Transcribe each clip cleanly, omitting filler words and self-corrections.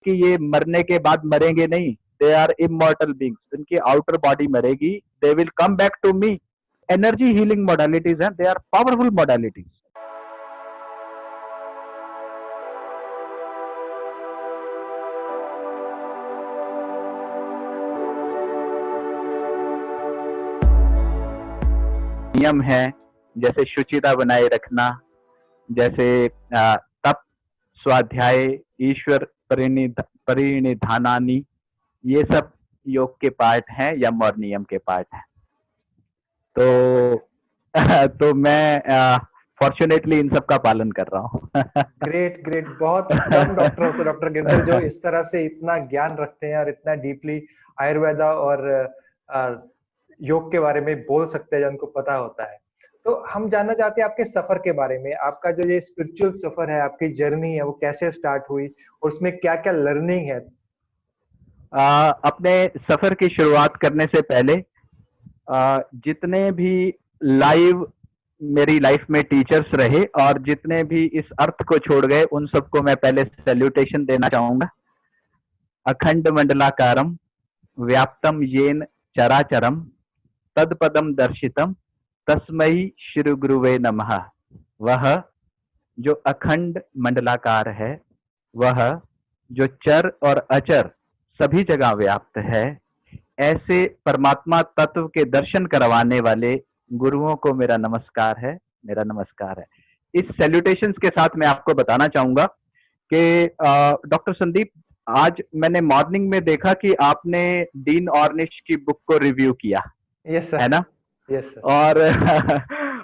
कि ये मरने के बाद मरेंगे नहीं, दे आर इमॉर्टल बींग्स, इनकी आउटर बॉडी मरेगी, they will come back to me. Energy healing modalities हैं, दे आर पावरफुल मोडालिटीज। नियम है, जैसे शुचिता बनाए रखना, जैसे तप, स्वाध्याय, ईश्वर परिनिधानानि, ये सब योग के पार्ट हैं या मौर नियम के पार्ट हैं। तो तो मैं फॉर्चुनेटली इन सब का पालन कर रहा हूँ। ग्रेट ग्रेट, बहुत कम डॉक्टर होते डॉक्टर गिरधर जो इस तरह से इतना ज्ञान रखते हैं और इतना डीपली आयुर्वेदा और योग के बारे में बोल सकते हैं, जिनको पता होता है। तो हम जानना चाहते हैं आपके सफर के बारे में, आपका जो ये स्पिरिचुअल सफर है, आपकी जर्नी है, वो कैसे स्टार्ट हुई और उसमें क्या क्या लर्निंग है। अपने सफर की शुरुआत करने से पहले जितने भी लाइव मेरी लाइफ में टीचर्स रहे और जितने भी इस अर्थ को छोड़ गए, उन सबको मैं पहले सैल्यूटेशन देना चाहूंगा। अखंड मंडलाकारम व्याप्तम येन चराचरम तदपदम दर्शितम तस्मई श्री गुरुवे नमः। वह जो अखंड मंडलाकार है, वह जो चर और अचर सभी जगह व्याप्त है, ऐसे परमात्मा तत्व के दर्शन करवाने वाले गुरुओं को मेरा नमस्कार है, मेरा नमस्कार है। इस सैल्यूटेशंस के साथ मैं आपको बताना चाहूंगा कि डॉक्टर संदीप, आज मैंने मॉर्निंग में देखा कि आपने डीन ऑर्निश की बुक को रिव्यू किया। Yes sir. है ना? Yes sir.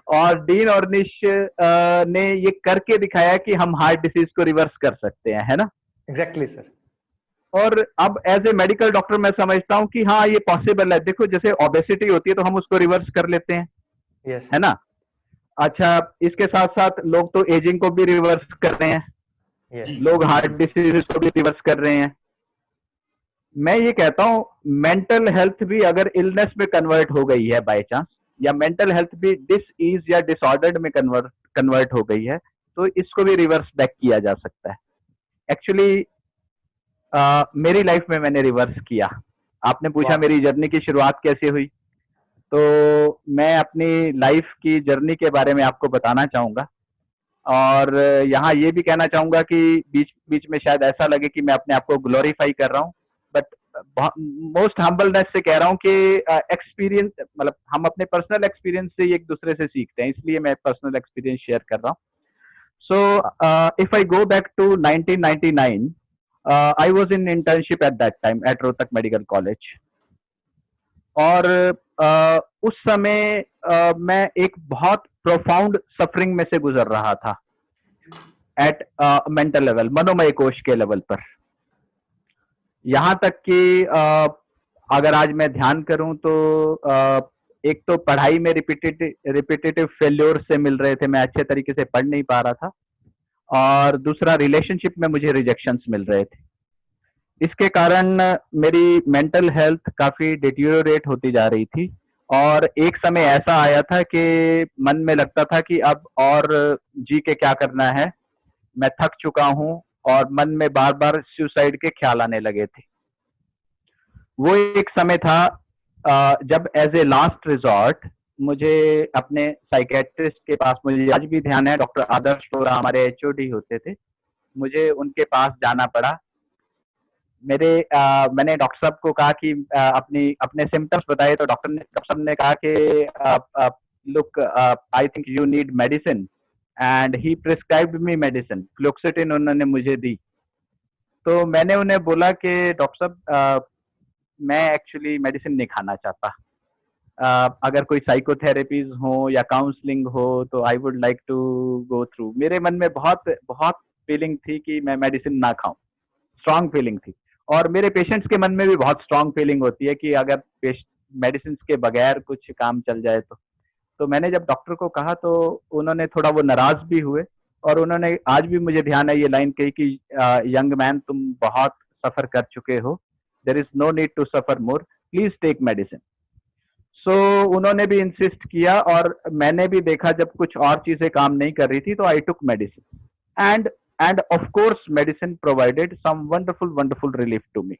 और डीन ऑर्निश ने ये करके दिखाया कि हम हार्ट डिसीज को रिवर्स कर सकते हैं, है ना? Exactly sir. और अब एज ए मेडिकल डॉक्टर मैं समझता हूँ कि हाँ, ये पॉसिबल है। देखो, जैसे ओबेसिटी होती है तो हम उसको रिवर्स कर लेते हैं। yes. है ना? अच्छा, इसके साथ साथ लोग तो एजिंग को भी रिवर्स कर रहे हैं। yes. लोग हार्ट डिसीज को भी रिवर्स कर रहे हैं। मैं ये कहता हूँ, मेंटल हेल्थ भी अगर इलनेस में कन्वर्ट हो गई है बाय चांस, या मेंटल हेल्थ भी डिसईज या डिसऑर्डर्ड में कन्वर्ट हो गई है, तो इसको भी रिवर्स बैक किया जा सकता है। एक्चुअली मेरी लाइफ में मैंने रिवर्स किया। आपने पूछा मेरी जर्नी की शुरुआत कैसे हुई, तो मैं अपनी लाइफ की जर्नी के बारे में आपको बताना चाहूंगा। और यहाँ ये भी कहना चाहूंगा कि बीच बीच में शायद ऐसा लगे कि मैं अपने आप को ग्लोरीफाई कर रहा हूँ, बट मोस्ट हम्बलनेस से कह रहा हूँ कि एक्सपीरियंस, मतलब हम अपने पर्सनल एक्सपीरियंस से एक दूसरे से सीखते हैं, इसलिए मैं पर्सनल एक्सपीरियंस शेयर कर रहा हूँ। So if I go back to 1999, I was in internship at that time at Rohtak medical college. और उस समय मैं एक बहुत प्रोफाउंड सफरिंग में से गुजर रहा था एट मेंटल लेवल, मनोमय कोश के लेवल पर। यहां तक कि अगर आज मैं ध्यान करूं तो एक तो पढ़ाई में रिपीटेटिव फेल्योर से मिल रहे थे, मैं अच्छे तरीके से पढ़ नहीं पा रहा था, और दूसरा रिलेशनशिप में मुझे रिजेक्शंस मिल रहे थे। इसके कारण मेरी मेंटल हेल्थ काफी डिटीरियोरेट होती जा रही थी, और एक समय ऐसा आया था कि मन में लगता था कि अब और जी के क्या करना है, मैं थक चुका हूं, और मन में बार बार सुसाइड के ख्याल आने लगे थे। वो एक समय था जब एज ए लास्ट रिजॉर्ट मुझे अपने साइकेट्रिस्ट के पास, मुझे आज भी ध्यान है, डॉक्टर आदर्श टोरा हमारे एचओडी होते थे, मुझे उनके पास जाना पड़ा। मैंने डॉक्टर साहब को कहा कि अपने सिम्टम्स बताए, तो डॉक्टर साहब ने कहा कि look, I think you need medicine, and he prescribed me medicine, fluoxetine उन्होंने मुझे दी। तो मैंने उन्हें बोला कि डॉक्टर साहब, मैं एक्चुअली मेडिसिन नहीं खाना चाहता, अगर कोई साइकोथेरेपीज हो या काउंसलिंग हो तो I would like to go through. मेरे मन में बहुत बहुत फीलिंग थी कि मैं मेडिसिन ना खाऊं, स्ट्रांग फीलिंग थी, और मेरे पेशेंट्स के मन में भी बहुत स्ट्रांग फीलिंग होती है कि अगर मेडिसिन के बगैर कुछ काम चल जाए तो मैंने जब डॉक्टर को कहा तो उन्होंने थोड़ा वो नाराज भी हुए, और उन्होंने, आज भी मुझे ध्यान है, ये लाइन कही कि यंग मैन, तुम बहुत सफर कर चुके हो, there is no need to suffer more, please take medicine. So उन्होंने भी इंसिस्ट किया, और मैंने भी देखा जब कुछ और चीजें काम नहीं कर रही थी तो I took medicine, and and of course medicine provided some wonderful relief to me.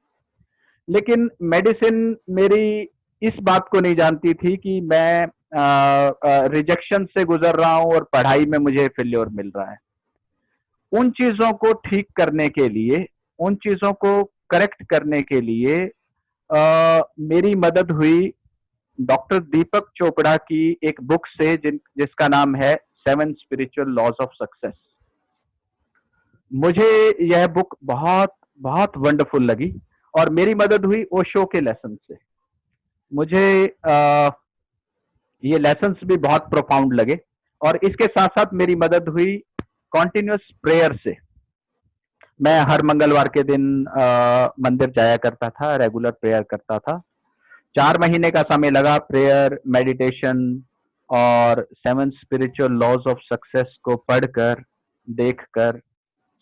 लेकिन मेडिसिन मेरी इस बात को नहीं जानती थी कि मैं रिजेक्शन से गुजर रहा हूं और पढ़ाई में मुझे फेल्योर मिल रहा है। उन चीजों को ठीक करने के लिए, उन चीजों को करेक्ट करने के लिए मेरी मदद हुई डॉक्टर दीपक चोपड़ा की एक बुक से जिसका नाम है 7 स्पिरिचुअल लॉज ऑफ सक्सेस। मुझे यह बुक बहुत बहुत वंडरफुल लगी और मेरी मदद हुई ओशो के लेसन से। मुझे ये लेसन्स भी बहुत प्रोफाउंड लगे और इसके साथ साथ मेरी मदद हुई कॉन्टिन्यूस प्रेयर से। मैं हर मंगलवार के दिन मंदिर जाया करता था, रेगुलर प्रेयर करता था। 4 महीने का समय लगा प्रेयर, मेडिटेशन और 7 स्पिरिचुअल लॉज ऑफ सक्सेस को पढ़कर, देखकर,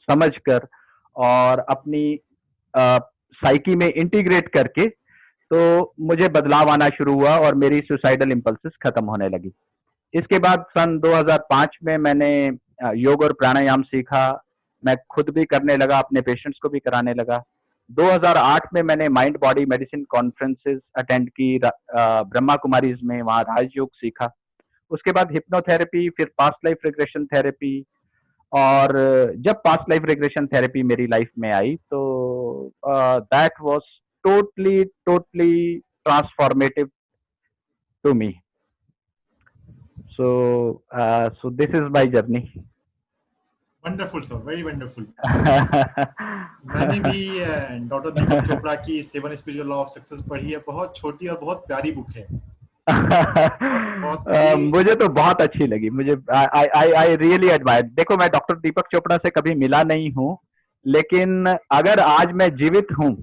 समझकर और अपनी साइकी में इंटीग्रेट करके तो मुझे बदलाव आना शुरू हुआ और मेरी सुसाइडल इंपल्सेस खत्म होने लगी। इसके बाद सन 2005 में मैंने योग और प्राणायाम सीखा। मैं खुद भी करने लगा, अपने पेशेंट्स को भी कराने लगा। 2008 में मैंने mind body medicine conferences attend की ब्रह्मा कुमारीज में, वहां राजयोग सीखा। उसके बाद हिप्नोथेरेपी, फिर पास्ट लाइफ रिग्रेशन थेरेपी। और जब पास्ट लाइफ रिग्रेशन थेरेपी मेरी लाइफ में आई तो that was totally transformative to me. So this is my journey. Wonderful sir, very wonderful. मैंने भी डॉक्टर दीपक चोपड़ा की 7 स्पिरिचुअल लॉ ऑफ सक्सेस पढ़ी है। बहुत छोटी और बहुत प्यारी बुक है। मुझे तो बहुत अच्छी लगी। मुझे आई रियली एडमायर। देखो, मैं डॉक्टर दीपक चोपड़ा से कभी मिला नहीं हूँ, लेकिन अगर आज मैं जीवित हूँ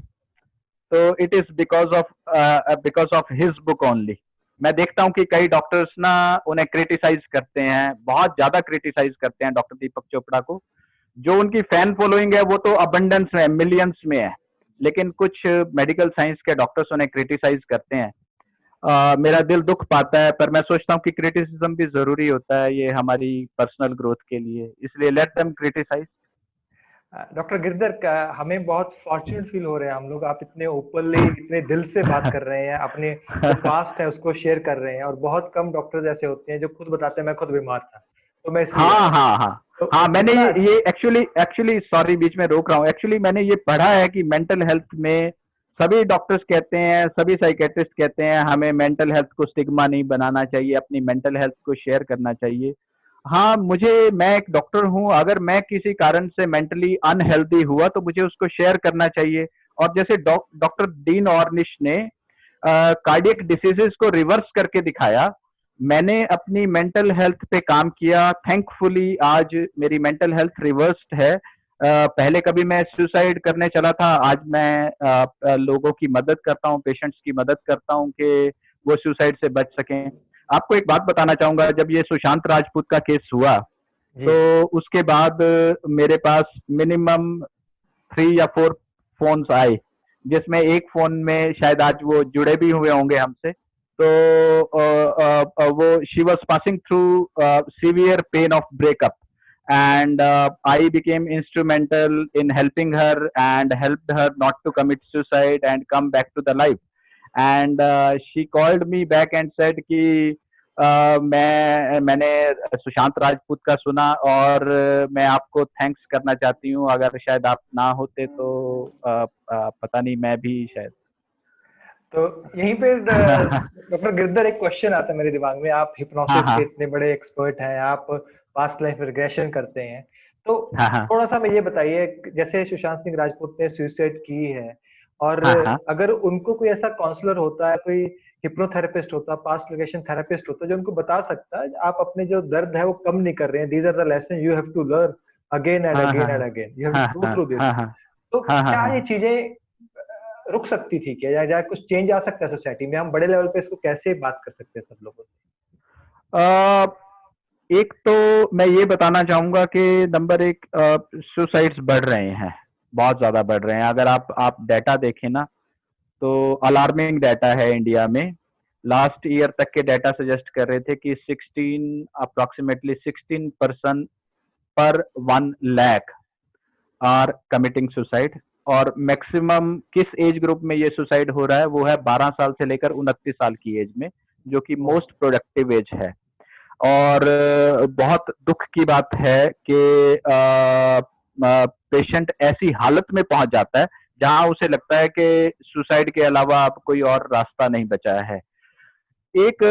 तो it is because of his book only. मैं देखता हूँ कि कई डॉक्टर्स ना उन्हें क्रिटिसाइज करते हैं, बहुत ज्यादा क्रिटिसाइज करते हैं डॉक्टर दीपक चोपड़ा को। जो उनकी फैन फॉलोइंग है वो तो अबंडेंस में, मिलियंस में है, लेकिन कुछ मेडिकल साइंस के डॉक्टर्स उन्हें क्रिटिसाइज करते हैं। मेरा दिल दुख पाता है, पर मैं सोचता हूँ कि क्रिटिसिज्म भी जरूरी होता है, ये हमारी पर्सनल ग्रोथ के लिए, इसलिए let them criticise. Doctor Girdhar, हमें बहुत फॉर्चुनेट फील हो रहे हैं हम लोग। आप इतने ओपनली, इतने दिल से बात कर रहे हैं, अपने जो पास्ट है उसको शेयर कर रहे हैं। और बहुत कम डॉक्टर्स ऐसे होते हैं जो खुद बताते हैं मैं खुद बीमार था, तो मैं इसलिए हाँ, मैंने ये एक्चुअली सॉरी बीच में रोक रहा हूँ। एक्चुअली मैंने ये पढ़ा है कि मेंटल हेल्थ में सभी डॉक्टर्स कहते हैं, सभी साइकेट्रिस्ट कहते हैं हमें मेंटल हेल्थ को स्टिग्मा नहीं बनाना चाहिए, अपनी मेंटल हेल्थ को शेयर करना चाहिए। हाँ, मैं एक डॉक्टर हूँ, अगर मैं किसी कारण से मेंटली अनहेल्दी हुआ तो मुझे उसको शेयर करना चाहिए। और जैसे डॉक्टर डीन ऑर्निश ने कार्डियक डिसीजेस को रिवर्स करके दिखाया, मैंने अपनी मेंटल हेल्थ पे काम किया। थैंकफुली आज मेरी मेंटल हेल्थ रिवर्स्ड है। पहले कभी मैं सुसाइड करने चला था, आज मैं लोगों की मदद करता हूँ, पेशेंट्स की मदद करता हूँ कि वो सुसाइड से बच सकें। आपको एक बात बताना चाहूंगा, जब ये सुशांत राजपूत का केस हुआ तो उसके बाद मेरे पास मिनिमम 3 या 4 फोन्स आए, जिसमें एक फोन में शायद आज वो जुड़े भी हुए होंगे हमसे। तो वो she was passing through severe pain of breakup and I became instrumental in helping her and helped her not to commit suicide and come back to the life. And she called me back and said कि मैंने सुशांत राजपूत का सुना और मैं आपको thanks करना चाहती हूँ, अगर शायद आप ना होते तो पता नहीं, मैं भी शायद। तो यहीं पे डॉक्टर गिरधर एक क्वेश्चन आता है मेरे दिमाग में। आप हिप्नोसिस के इतने बड़े एक्सपर्ट हैं, आप पास्ट लाइफ रिग्रेशन करते हैं, तो थोड़ा सा हमें ये बताइए, जैसे सुशांत सिंह राजपूत ने सुसाइड की है और अगर उनको कोई ऐसा काउंसलर होता है, कोई हिप्नोथेरेपिस्ट होता है, पास्ट रिग्रेशन थेरेपिस्ट होता है जो उनको बता सकता है आप अपने जो दर्द है वो कम नहीं कर रहे हैं, these are the lesson you have to learn again and again and again, you have to go through this, तो क्या ये चीजें रुक सकती थी क्या, या कुछ चेंज आ सकता है सोसाइटी में? हम बड़े लेवल पे इसको कैसे बात कर सकते हैं सब लोगों से? एक तो मैं ये बताना चाहूंगा कि नंबर 1, सुसाइड्स बढ़ रहे हैं, बहुत ज्यादा बढ़ रहे हैं। अगर आप डाटा देखें ना तो अलार्मिंग डाटा है इंडिया में। लास्ट ईयर तक के डाटा सजेस्ट कर रहे थे कि अप्रोक्सीमेटली 16% पर 1 लाख आर कमिटिंग सुसाइड, और मैक्सिमम किस एज ग्रुप में ये सुसाइड हो रहा है वो है 12 साल से लेकर 29 साल की एज में, जो कि मोस्ट प्रोडक्टिव एज है। और बहुत दुख की बात है कि पेशेंट ऐसी हालत में पहुंच जाता है जहां उसे लगता है कि सुसाइड के अलावा अब कोई और रास्ता नहीं बचा है। एक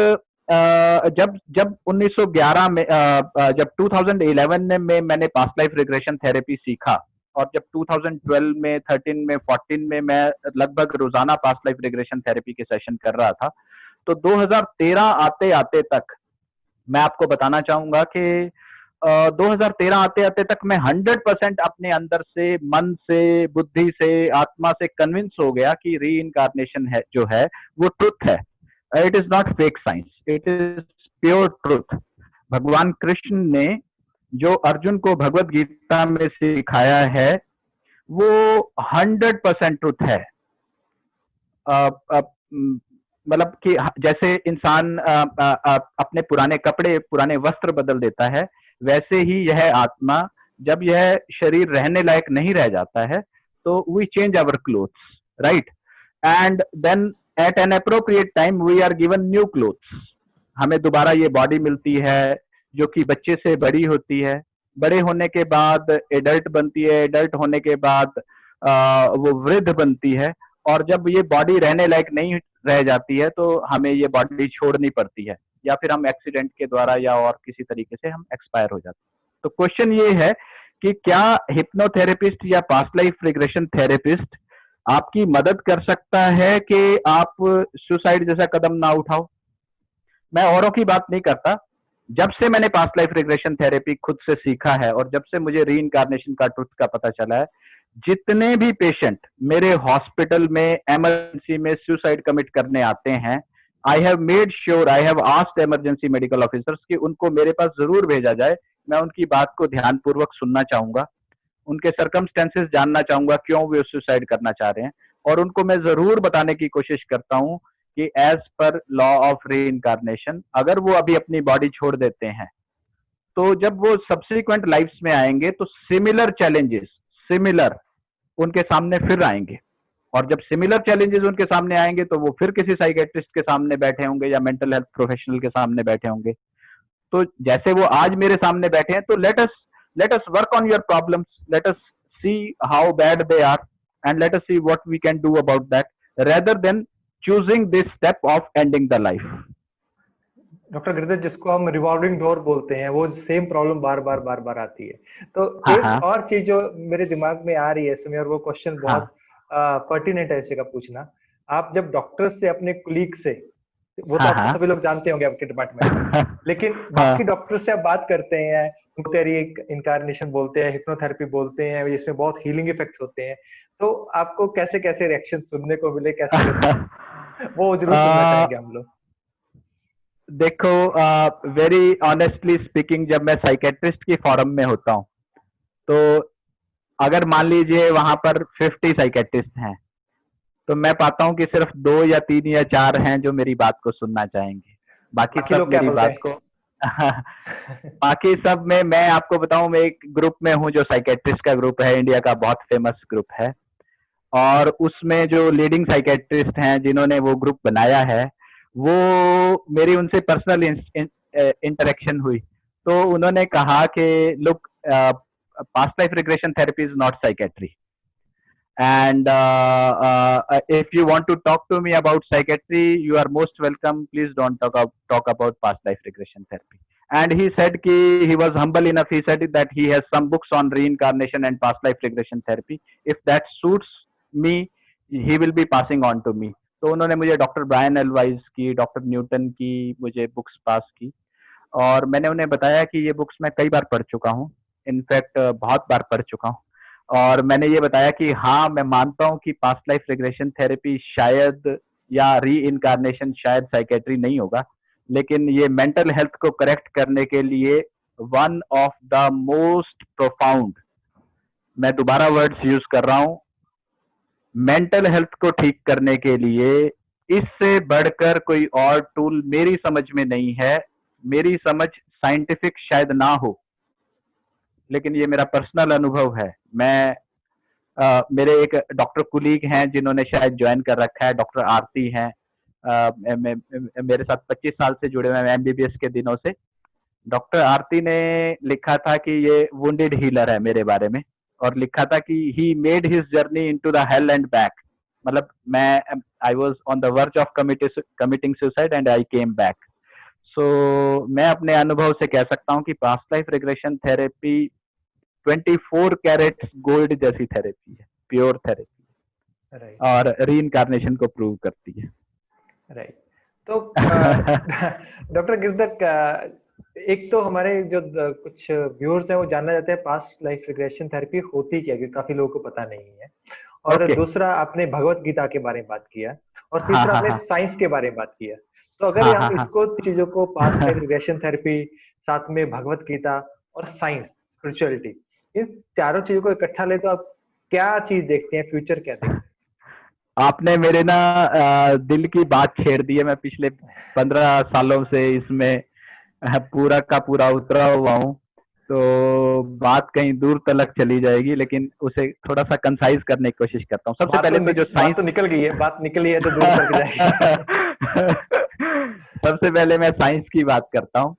जब जब 1911 में जब 2011 में मैंने पास्ट लाइफ रिग्रेशन थेरेपी सीखा, और जब 2012 में 13 में 14 में मैं लगभग रोजाना पास्ट लाइफ रिग्रेशन थेरेपी के सेशन कर रहा था, तो 2013 आते आते तक मैं आपको बताना चाहूंगा कि 2013 आते आते तक मैं 100% अपने अंदर से, मन से, बुद्धि से, आत्मा से कन्विंस हो गया कि री इनकारनेशन है जो है वो ट्रुथ है। It is not fake science, it is pure truth. भगवान कृष्ण ने जो अर्जुन को भगवत गीता में सिखाया है वो 100% ट्रुथ है। मतलब कि जैसे इंसान अपने पुराने कपड़े, पुराने वस्त्र बदल देता है, वैसे ही यह आत्मा जब यह शरीर रहने लायक नहीं रह जाता है तो we change our clothes, right, and then at an appropriate time we are given new clothes. हमें दोबारा ये बॉडी मिलती है जो कि बच्चे से बड़ी होती है, बड़े होने के बाद एडल्ट बनती है, एडल्ट होने के बाद वो वृद्ध बनती है, और जब ये बॉडी रहने लायक नहीं रह जाती है तो हमें ये बॉडी छोड़नी पड़ती है, या फिर हम एक्सीडेंट के द्वारा या और किसी तरीके से हम एक्सपायर हो जाते हैं। तो क्वेश्चन ये है कि क्या हिप्नोथेरेपिस्ट या पास्ट लाइफ रिग्रेशन थेरेपिस्ट आपकी मदद कर सकता है कि आप सुसाइड जैसा कदम ना उठाओ? मैं औरों की बात नहीं करता, जब से मैंने पास्ट लाइफ रिग्रेशन थेरेपी खुद से सीखा है और जब से मुझे री इनकारनेशन का ट्रुथ का पता चला है, जितने भी पेशेंट मेरे हॉस्पिटल में इमरजेंसी में सुसाइड कमिट करने आते हैं, I have made sure, I have asked emergency medical officers कि उनको मेरे पास जरूर भेजा जाए। मैं उनकी बात को ध्यानपूर्वक सुनना चाहूंगा, उनके सर्कमस्टेंसेस जानना चाहूंगा क्यों वे सुसाइड करना चाह रहे हैं, और उनको मैं जरूर बताने की कोशिश करता हूं कि एज पर लॉ ऑफ री इनकारनेशन अगर वो अभी अपनी बॉडी छोड़ देते हैं तो जब वो सब्सिक्वेंट लाइफ्स में आएंगे तो सिमिलर चैलेंजेस, सिमिलर उनके सामने फिर आएंगे, और जब सिमिलर चैलेंजेस उनके सामने आएंगे तो वो फिर किसी साइकेट्रिस्ट के सामने बैठे होंगे या मेंटल हेल्थ प्रोफेशनल के सामने बैठे होंगे। तो जैसे वो आज मेरे सामने बैठे हैं, तो let us work on your problems, let us see how bad they are, and let us see what we can do about that, rather than choosing this step of ending the life. Doctor Girdhar, जिसको हम revolving door बोलते हैं, वो same problem बार बार आती है। तो एक और चीज जो मेरे दिमाग में आ रही है इस समय, और वो क्वेश्चन बहुत पर्टिनेंट है इसी का पूछना। आप जब डॉक्टर से, अपने कुलीग से, वो तो आप सभी लोग जानते होंगे आपके डिपार्टमेंट, लेकिन बाकी डॉक्टर से आप बात करते हैं, उनको इनकारनेशन बोलते हैं, हिप्नोथेरेपी बोलते हैं, जिसमें बहुत हीलिंग इफेक्ट्स होते हैं, तो आपको कैसे कैसे रिएक्शन सुनने को मिले, कैसे वो जरूर सुनना चाहेंगे हम लोग। देखो, वेरी ऑनेस्टली स्पीकिंग, जब मैं साइकेट्रिस्ट की फॉरम में होता हूं तो अगर मान लीजिए वहां पर 50 साइकेट्रिस्ट हैं तो मैं पाता हूं कि सिर्फ 2 या 3 या 4 हैं जो मेरी बात को सुनना चाहेंगे, बाकी सब मेरी बात को बाकी सब में, मैं आपको बताऊं, मैं एक ग्रुप में हूं जो साइकेट्रिस्ट का ग्रुप है, इंडिया का बहुत फेमस ग्रुप है, और उसमें जो लीडिंग साइकेट्रिस्ट हैं जिन्होंने वो ग्रुप बनाया है, वो मेरी उनसे पर्सनल इंटरेक्शन हुई तो उन्होंने कहा कि look, past life regression therapy is not psychiatry, and if you want to talk to me about psychiatry, you are most welcome, please don't talk about past life regression therapy. And he said ki he was humble enough, he said that he has some books on reincarnation and past life regression therapy, if that suits me he will be passing on to me. तो उन्होंने मुझे doctor Brian alloys की, doctor Newton की मुझे books पास की, और मैंने उन्हें बताया कि ये बुक्स मैं कई बार पढ़ चुका हूँ, इनफैक्ट बहुत बार पढ़ चुका हूँ, और मैंने ये बताया कि हाँ, मैं मानता हूं कि पास्ट लाइफ रिग्रेशन थेरेपी शायद, या री इनकारनेशन शायद साइकेट्री नहीं होगा, लेकिन ये मेंटल हेल्थ को करेक्ट करने के लिए one of the most profound, मैं दोबारा वर्ड्स यूज कर रहा हूं, मेंटल हेल्थ को ठीक करने के लिए इससे बढ़कर कोई और टूल मेरी समझ में नहीं है। मेरी समझ साइंटिफिक शायद ना हो, लेकिन ये मेरा पर्सनल अनुभव है। मैं मेरे एक डॉक्टर कुलीग हैं जिन्होंने शायद ज्वाइन कर रखा है, डॉक्टर आरती हैं, मेरे साथ 25 साल से जुड़े हुए हैं एमबीबीएस के दिनों से। डॉक्टर आरती ने लिखा था कि ये वुंडेड हीलर है मेरे बारे में, और लिखा था कि he made his journey into the hell and back. मतलब मैं I was on the verge of committing suicide and I came back. So मैं अपने अनुभव से कह सकता हूँ कि past life regression therapy 24 carat gold जैसी थेरेपी है, प्योर थेरेपी, राइट और रीइंकार्नेशन को प्रूव करती है। राइट। तो डॉक्टर गिरधर, एक तो हमारे जो कुछ व्यूअर्स हैं वो जानना चाहते हैं पास्ट लाइफ रिग्रेशन थेरेपी होती क्या, क्योंकि काफी लोगों को पता नहीं है। और Okay. दूसरा, आपने भगवत गीता के बारे में बात किया, और हाँ तीसरा हाँ आपने हाँ साइंस के बारे में बात किया। तो अगर हाँ हम हाँ इसको चीजों को, पास्ट लाइफ हाँ रिग्रेशन थेरेपी, साथ में भगवत गीता और साइंस, स्पिरिचुअलिटी, इन चारों चीजों को इकट्ठा ले तो आप क्या चीज देखते हैं, फ्यूचर क्या देखते हैं? आपने मेरे ना दिल की बात छेड़ दी है। मैं पिछले 15 सालों से इसमें पूरा का पूरा उतरा हुआ हूँ, तो बात कहीं दूर तलक चली जाएगी, लेकिन उसे थोड़ा सा कंसाइज करने की कोशिश करता हूँ। सबसे पहले तो जो बात तो साइंस निकल गई है, बात निकली है तो दूर तक जाएगी। सबसे पहले मैं साइंस की बात करता हूँ।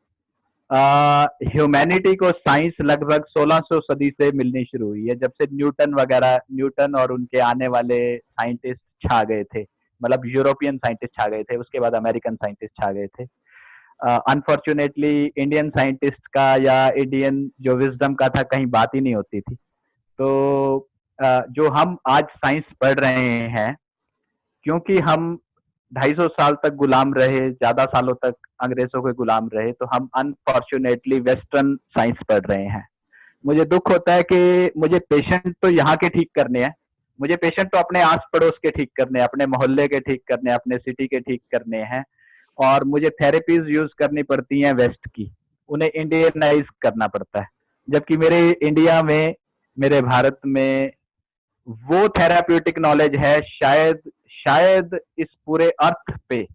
ह्यूमैनिटी को साइंस लगभग 1600 सदी से मिलनी शुरू हुई है, जब से न्यूटन और उनके आने वाले साइंटिस्ट छा गए थे। मतलब यूरोपियन साइंटिस्ट छा गए थे, उसके बाद अमेरिकन साइंटिस्ट छा गए थे। अनफॉर्चुनेटली इंडियन साइंटिस्ट का या इंडियन जो विजडम का था, कहीं बात ही नहीं होती थी। तो जो हम आज साइंस पढ़ रहे हैं, क्योंकि हम 250 साल तक गुलाम रहे, ज्यादा सालों तक अंग्रेजों के गुलाम रहे, तो हम अनफॉर्चुनेटली वेस्टर्न साइंस पढ़ रहे हैं। मुझे दुख होता है कि मुझे पेशेंट तो यहाँ के ठीक करने हैं, मुझे पेशेंट तो अपने आस पड़ोस के ठीक करने हैं, अपने मोहल्ले के ठीक करने हैं, अपने सिटी के ठीक करने हैं, और मुझे थेरेपीज यूज करनी पड़ती हैं वेस्ट की, उन्हें इंडियनाइज करना पड़ता है। जबकि मेरे इंडिया में, मेरे भारत में वो थेराप्यूटिक नॉलेज है, शायद शायद इस पूरे अर्थ पे,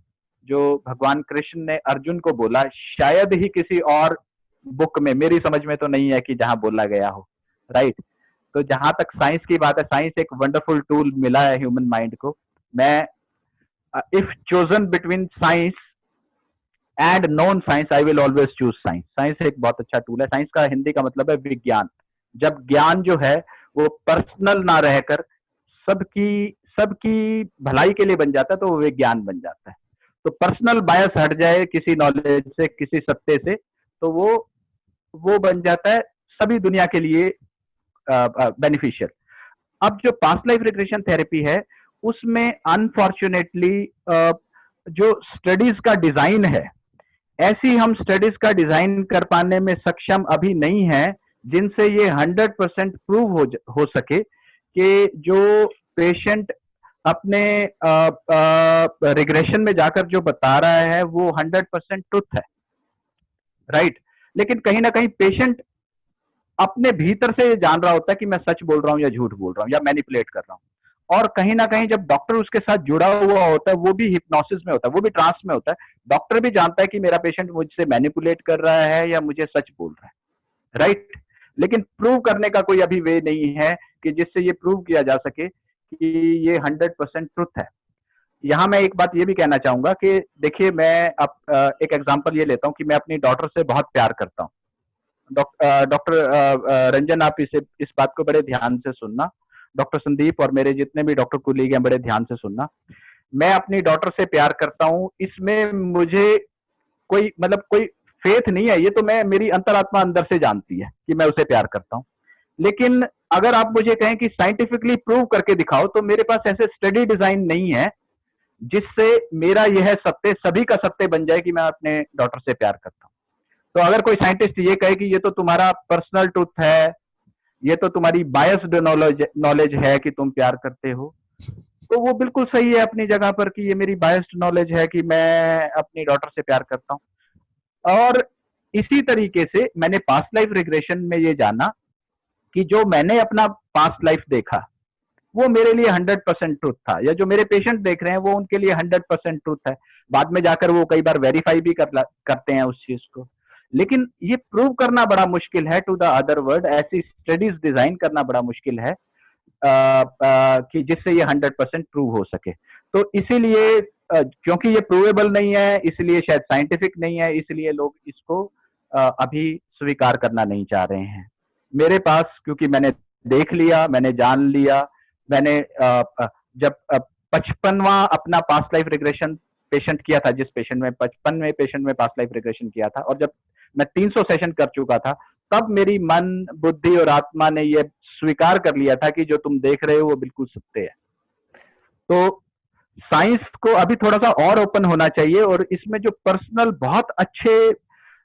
जो भगवान कृष्ण ने अर्जुन को बोला, शायद ही किसी और बुक में, मेरी समझ में तो नहीं है कि जहां बोला गया हो। राइट। तो जहां तक साइंस की बात है, साइंस एक वंडरफुल टूल मिला है ह्यूमन माइंड को। मैं if chosen between science and non science, I will always choose science. Science एक बहुत अच्छा टूल है। साइंस का हिंदी का मतलब है विज्ञान। जब ज्ञान जो है वो पर्सनल ना रहकर सबकी सबकी भलाई के लिए बन जाता है, तो वो विज्ञान बन जाता है। तो पर्सनल बायस हट जाए किसी नॉलेज से, किसी सत्य से, तो वो बन जाता है सभी दुनिया के लिए बेनिफिशियल। अब जो पास्ट लाइफ रिग्रेशन थेरेपी है, उसमें अनफॉर्चुनेटली जो स्टडीज का डिजाइन है, ऐसी हम स्टडीज का डिजाइन कर पाने में सक्षम अभी नहीं है जिनसे ये 100% प्रूव हो सके कि जो पेशेंट अपने रिग्रेशन में जाकर जो बता रहा है वो 100% ट्रुथ है। राइट। लेकिन कहीं ना कहीं पेशेंट अपने भीतर से ये जान रहा होता है कि मैं सच बोल रहा हूं या झूठ बोल रहा हूं या मैनिपुलेट कर रहा हूं। और कहीं ना कहीं जब डॉक्टर उसके साथ जुड़ा हुआ होता है, वो भी हिप्नोसिस में होता है, वो भी ट्रांस में होता है, डॉक्टर भी जानता है कि मेरा पेशेंट मुझसे मैनिपुलेट कर रहा है या मुझे सच बोल रहा है। राइट। लेकिन प्रूव करने का कोई अभी वे नहीं है कि जिससे ये प्रूव किया जा सके कि ये 100% ट्रुथ है। यहां मैं एक बात ये भी कहना चाहूंगा कि देखिए, मैं एक एग्जांपल ये लेता हूं कि मैं अपनी डॉटर से बहुत प्यार करता हूं। डॉक्टर रंजन, आप इस बात को बड़े ध्यान से सुनना। डॉक्टर संदीप और मेरे जितने भी डॉक्टर कुलीग हैं, बड़े ध्यान से सुनना। मैं अपनी डॉटर से प्यार करता हूं, इसमें मुझे कोई फेथ नहीं है, ये तो मैं, मेरी अंतरात्मा अंदर से जानती है कि मैं उसे प्यार करता हूं। लेकिन अगर आप मुझे कहें कि साइंटिफिकली प्रूव करके दिखाओ, तो मेरे पास ऐसे स्टडी डिजाइन नहीं है जिससे मेरा यह सत्य सभी का सत्य बन जाए कि मैं अपने डॉटर से प्यार करता हूं। तो अगर कोई साइंटिस्ट ये कहे कि ये तो तुम्हारा पर्सनल ट्रुथ है, ये तो तुम्हारी बायस्ड नॉलेज है कि तुम प्यार करते हो, तो वो बिल्कुल सही है अपनी जगह पर कि ये मेरी बायस्ड नॉलेज है कि मैं अपनी डॉटर से प्यार करता हूं। और इसी तरीके से मैंने पास्ट लाइफ रिग्रेशन में ये जाना कि जो मैंने अपना पास्ट लाइफ देखा वो मेरे लिए 100% ट्रुथ था, या जो मेरे पेशेंट देख रहे हैं वो उनके लिए 100% ट्रुथ है। बाद में जाकर वो कई बार वेरीफाई भी करते हैं उस चीज को। लेकिन ये प्रूव करना बड़ा मुश्किल है, टू द अदर वर्ड ऐसी स्टडीज डिजाइन करना बड़ा मुश्किल है कि जिससे ये 100% प्रूव हो सके। तो इसीलिए क्योंकि ये प्रूवेबल नहीं है, इसलिए शायद साइंटिफिक नहीं है, इसलिए लोग इसको अभी स्वीकार करना नहीं चाह रहे हैं। मेरे पास क्योंकि मैंने देख लिया, मैंने जान लिया, मैंने जब 55वां अपना पास्ट लाइफ रिग्रेशन पेशेंट किया था, जिस पेशेंट में 55वें पेशेंट में पास्ट लाइफ रिग्रेशन किया था, और जब मैं 300 सेशन कर चुका था, तब मेरी मन, बुद्धि और आत्मा ने ये स्वीकार कर लिया था कि जो तुम देख रहे हो वो बिल्कुल सत्य है। तो साइंस को अभी थोड़ा सा और ओपन होना चाहिए, और इसमें जो पर्सनल बहुत अच्छे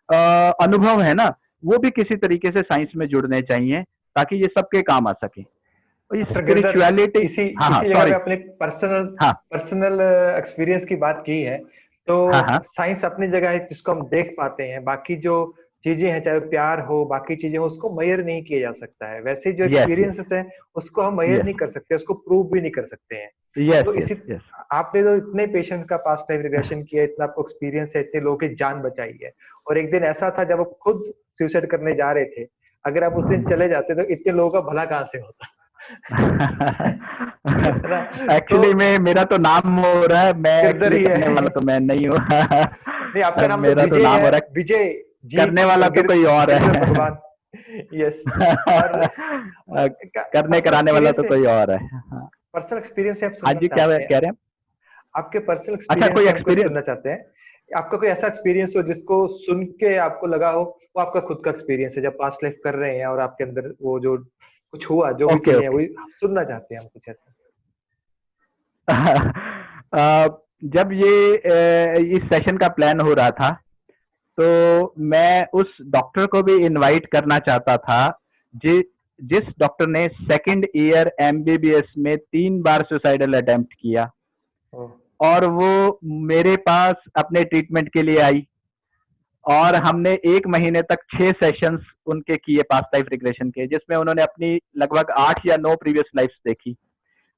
अनुभव है ना, वो भी किसी तरीके से साइंस में जुड़ने चाहिए ताकि ये सबके काम आ सके। स्पिरिचुअलिटी, इसी जगह पे अपने पर्सनल एक्सपीरियंस की बात की है, तो साइंस अपनी जगह है जिसको हम देख पाते हैं, बाकी जो चीजें हैं, चाहे प्यार हो, बाकी चीजें हो, उसको मेजर नहीं किया जा सकता है। वैसे जो एक्सपीरियंसेस है उसको हम मेजर नहीं कर सकते, उसको प्रूव भी नहीं कर सकते हैं। तो इसी आपने तो इतने पेशेंट का पास्ट लाइफ रिग्रेशन किया, इतना आपको एक्सपीरियंस है, इतने लोगों की जान बचाई है, और एक दिन ऐसा था जब आप खुद सुसाइड करने जा रहे थे, अगर आप उस दिन चले जाते तो इतने लोगों का भला कहाँ से होता। एक्चुअली में मेरा तो नाम हो रहा है, मैं करने वाला तो मैं नहीं हूँ। नहीं, आपका नाम मेरा तो नाम हो रहा है, विजय जी, करने वाला तो कोई और है। भगवान, यस, करने कराने वाला तो कोई और है। पर्सनल एक्सपीरियंस से आप हाँ जी, क्या कह रहे हैं? आपके पर्सनल अच्छा, कोई एक्सपीरियंस सुनना चाहते हैं? आपका कोई ऐसा एक्सपीरियंस हो जिसको सुन के आपको लगा हो वो आपका खुद का एक्सपीरियंस है, जब पास्ट लाइफ कर रहे हैं और आपके अंदर वो जो कुछ हुआ, जो भी चीजें हैं, वही सुनना चाहते हैं हम, कुछ ऐसा। जब ये इस सेशन का प्लान हो रहा था, तो मैं उस डॉक्टर को भी इनवाइट करना चाहता था जिस डॉक्टर ने 2nd ईयर MBBS में 3 बार सुसाइडल अटेम्प्ट किया, और वो मेरे पास अपने ट्रीटमेंट के लिए आई, और हमने 1 महीने तक 6 सेशंस उनके किए पास्ट लाइफ रिग्रेशन के, जिसमें उन्होंने अपनी लगभग 8 या 9 प्रीवियस लाइफ्स देखी,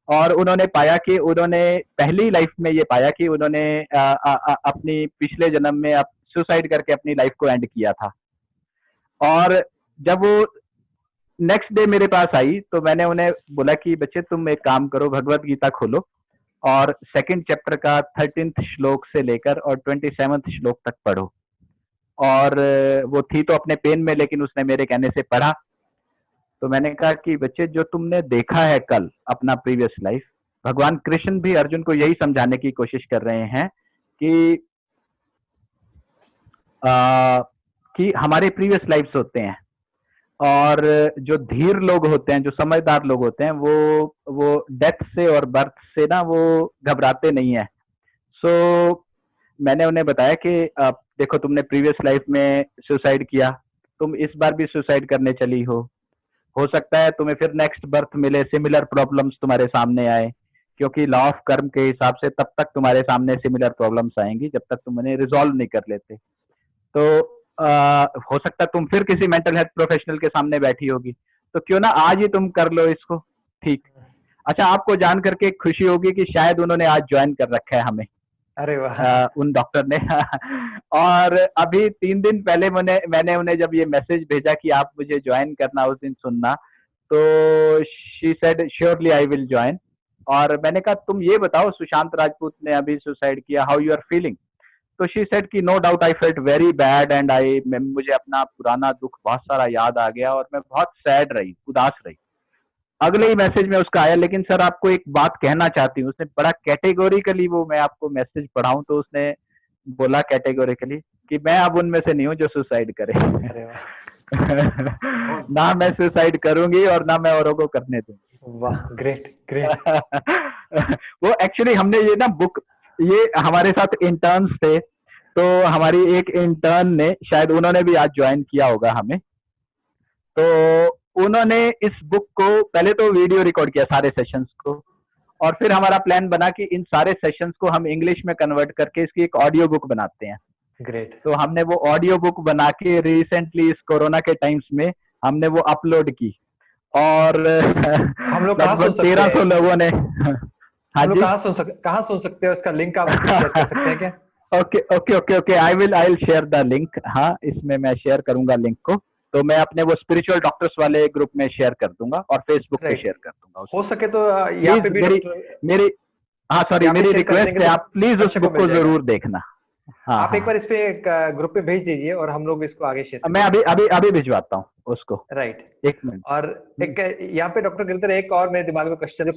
और उन्होंने पाया कि उन्होंने पहली लाइफ में ये पाया कि उन्होंने अपनी पिछले जन्म में सुसाइड करके अपनी लाइफ को एंड किया था। और जब वो नेक्स्ट डे मेरे पास आई, तो मैंने उन्हें बोला कि बच्चे तुम एक काम करो, भगवत गीता खोलो और 2nd चैप्टर का 13th श्लोक से लेकर और 27th श्लोक तक पढ़ो। और वो थी तो अपने पेन में, लेकिन उसने मेरे कहने से पढ़ा। तो मैंने कहा कि बच्चे, जो तुमने देखा है कल अपना प्रीवियस लाइफ, भगवान कृष्ण भी अर्जुन को यही समझाने की कोशिश कर रहे हैं कि हमारे प्रीवियस लाइफ्स होते हैं, और जो धीर लोग होते हैं, जो समझदार लोग होते हैं, वो डेथ से और बर्थ से ना वो घबराते नहीं है। सो मैंने उन्हें बताया कि देखो, तुमने प्रीवियस लाइफ में सुसाइड किया, तुम इस बार भी सुसाइड करने चली हो सकता है तुम्हें फिर नेक्स्ट बर्थ मिले, सिमिलर प्रॉब्लम्स तुम्हारे सामने आए, क्योंकि लॉ ऑफ कर्म के हिसाब से तब तक तुम्हारे सामने सिमिलर प्रॉब्लम्स आएंगी जब तक तुम उन्हें रिजॉल्व नहीं कर लेते। तो हो सकता है तुम फिर किसी मेंटल हेल्थ प्रोफेशनल के सामने बैठी होगी, तो क्यों ना आज ही तुम कर लो इसको, ठीक? अच्छा, आपको जान करके खुशी होगी कि शायद उन्होंने आज ज्वाइन कर रखा है हमें। अरे वाह, उन डॉक्टर ने। और अभी 3 दिन पहले मैंने उन्हें जब ये मैसेज भेजा कि आप मुझे ज्वाइन करना, उस दिन सुनना, तो she said surely I will join. और मैंने कहा तुम ये बताओ, सुशांत राजपूत ने अभी सुसाइड किया, हाउ यू आर फीलिंग? तो शी सेड कि no doubt I felt very bad and मुझे अपना पुराना दुख बहुत सारा याद आ गया और मैं बहुत सैड रही, उदास रही। अगले ही मैसेज में उसका आया, लेकिन सर आपको एक बात कहना चाहती हूँ। उसने बड़ा कैटेगोरिकली, वो मैं आपको मैसेज पढ़ाऊं तो उसने बोला कैटेगोरिकली कि मैं अब उनमें से नहीं हूँ जो सुसाइड करे। ना मैं सुसाइड करूंगी और ना मैं औरों को करने दूंगी। वाह, ग्रेट ग्रेट। वो एक्चुअली हमने ये ना बुक, ये हमारे साथ इंटर्न्स थे, तो हमारी एक इंटर्न ने, शायद उन्होंने भी आज ज्वाइन किया होगा हमें, तो उन्होंने इस बुक को पहले तो वीडियो रिकॉर्ड किया सारे सेशंस को, और फिर हमारा प्लान बना कि इन सारे सेशंस को हम इंग्लिश में कन्वर्ट करके इसकी एक ऑडियो बुक बनाते हैं। ग्रेट। तो हमने वो ऑडियो बुक बना के रिसेंटली इस कोरोना के टाइम्स में हमने वो अपलोड की, और हम लोग लगभग 1300 लोगों ने। हाँ जी, कहाँ सुन सकते हैं? उसका लिंक आप शेयर कर सकते हैं क्या? Okay okay okay okay, I will share the link. हाँ, इसमें मैं शेयर करूंगा लिंक को, तो मैं अपने वो स्पिरिचुअल डॉक्टर्स वाले ग्रुप में शेयर कर दूंगा और फेसबुक पे राइट, शेयर कर दूंगा हो उसको। सके तो यहाँ पे प्लीज भी मेरी डॉक्टर मेरी हाँ सॉरी, यहाँ पे मेरी शेयर कर रिक्वेस्ट देंगे है, तो आप प्लीज उस दर्शक को बुक मिल को जाएगा। जरूर देखना। हाँ आप हाँ एक बार इस पे एक ग्रुप पे भेज दीजिए और हम लोग इसको आगे शेयर मैं करेंगे। अभी अभी अभी भिजवाता हूँ उसको, राइट, एक मिनट। और एक यहाँ पे डॉक्टर गिरधर एक और मेरे दिमाग में क्वेश्चन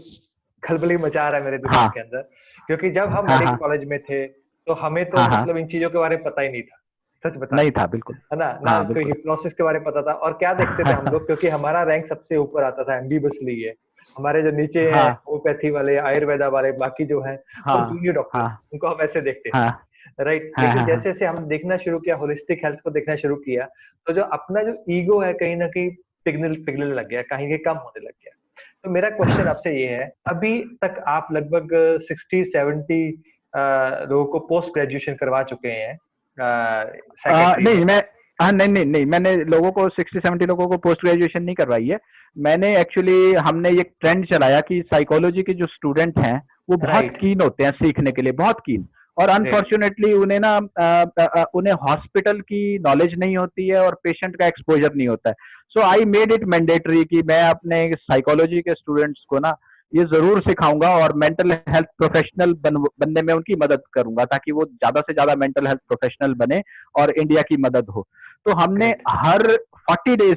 खलबली मचा रहा है मेरे दिमाग हाँ के अंदर, क्योंकि जब हम हाँ मेडिकल हाँ कॉलेज में थे तो हमें तो हाँ हाँ, मतलब इन चीजों के बारे में पता ही नहीं था, सच बताएं, नहीं था बिल्कुल। है ना, ना हाँ कोई बिल्कुल। हिप्नोसिस के बारे में पता था। और क्या देखते थे हम लोग, क्योंकि हमारा रैंक सबसे ऊपर आता था, एमडी बस लिए हमारे जो नीचे हैं हाँ होम्योपैथी वाले, आयुर्वेदा वाले, बाकी जो हैं वो हाँ जूनियर डॉक्टर्स, हाँ उनको हम ऐसे देखते हाँ थे। राइट, हाँ लेकिन हाँ हाँ जैसे जैसे हम देखना शुरू किया, होलिस्टिक हेल्थ को देखना शुरू किया, तो जो अपना जो ईगो है कहीं ना कहीं पिघलने पिघलने लग गया, कहीं कहीं कम होने लग गया। तो मेरा क्वेश्चन आपसे ये है, अभी तक आप लगभग 60-70 लोगों को पोस्ट ग्रेजुएशन करवा चुके हैं साइकेट्री में। नहीं मैं हाँ नहीं नहीं नहीं, मैंने लोगों को 60-70 लोगों को पोस्ट ग्रेजुएशन नहीं करवाई है। मैंने एक्चुअली हमने ये ट्रेंड चलाया कि साइकोलॉजी के जो स्टूडेंट हैं वो बहुत राइट, कीन होते हैं सीखने के लिए, बहुत कीन, और राइट, अनफॉर्चुनेटली उन्हें ना उन्हें हॉस्पिटल की नॉलेज नहीं होती है और पेशेंट का एक्सपोजर नहीं होता है। सो आई मेड इट मैंडेटरी कि मैं अपने साइकोलॉजी के स्टूडेंट्स को ना ये जरूर सिखाऊंगा और मेंटल हेल्थ प्रोफेशनल बनने में उनकी मदद करूंगा, ताकि वो ज्यादा से ज्यादा मेंटल हेल्थ प्रोफेशनल बने और इंडिया की मदद हो। तो हमने ग्रेट, हर 40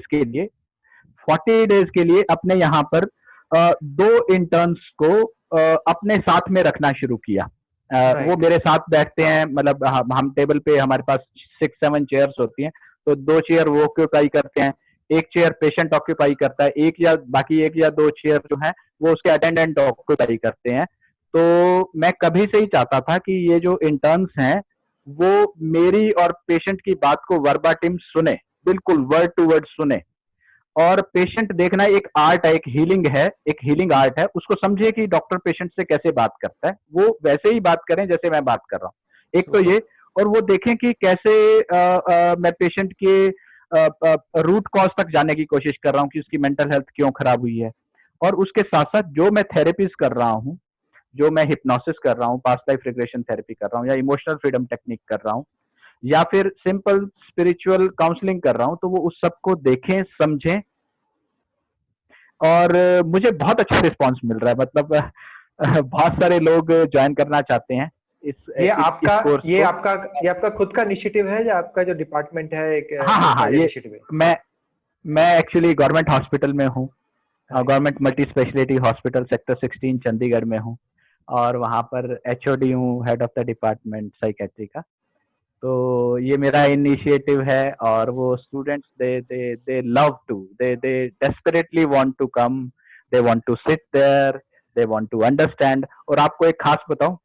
डेज के लिए अपने यहाँ पर 2 इंटर्न्स को अपने साथ में रखना शुरू किया। वो राइट, मेरे साथ बैठते हैं, मतलब हम टेबल पे, हमारे पास 6-7 चेयर्स होती हैं, तो 2 चेयर वो ऑक्यूपाई करते हैं, एक चेयर पेशेंट ऑक्यूपाई करता है, एक या 2 चेयर जो है वो उसके अटेंडेंट ऑक्यूपाई करते हैं। तो मैं कभी से ही चाहता था कि ये जो इंटर्न्स हैं वो मेरी और पेशेंट की बात को वर्बाटिम सुने, बिल्कुल वर्ड टू वर्ड सुने, और पेशेंट देखना एक आर्ट है, एक हीलिंग है, एक हीलिंग आर्ट है, उसको समझिए कि डॉक्टर पेशेंट से कैसे बात करता है, वो वैसे ही बात करें जैसे मैं बात कर रहा हूँ, एक तो सुपर, ये। और वो देखें कि कैसे मैं पेशेंट के रूट कॉज तक जाने की कोशिश कर रहा हूँ कि उसकी मेंटल हेल्थ क्यों खराब हुई है। और उसके साथ साथ जो मैं थेरेपीज कर रहा हूँ, जो मैं हिप्नोसिस कर रहा हूँ, पास्ट लाइफ रिग्रेशन थेरेपी कर रहा हूँ, या इमोशनल फ्रीडम टेक्निक कर रहा हूँ, या फिर सिंपल स्पिरिचुअल काउंसलिंग कर रहा हूँ, तो वो उस सबको देखें, समझें। और मुझे बहुत अच्छा रिस्पांस मिल रहा है, मतलब बहुत सारे लोग ज्वाइन करना चाहते हैं ये इस आपका कोर्स ये को। आपका ये आपका खुद का इनिशिएटिव है या आपका जो डिपार्टमेंट है एक हाँ हाँ हाँ, ऑथराइज ये इनिशिएटिव है? मैं मैं एक्चुअली गवर्नमेंट हॉस्पिटल में हूँ, right, government multi speciality hospital sector 16 Chandigarh में हूँ, और वहाँ पर एचओडी हूँ, head of the department psychiatry का। तो ये मेरा इनिशिएटिव है, और वो students they love to, they desperately want to come, they want to sit there, they want to understand. और आपको एक खास बताऊं,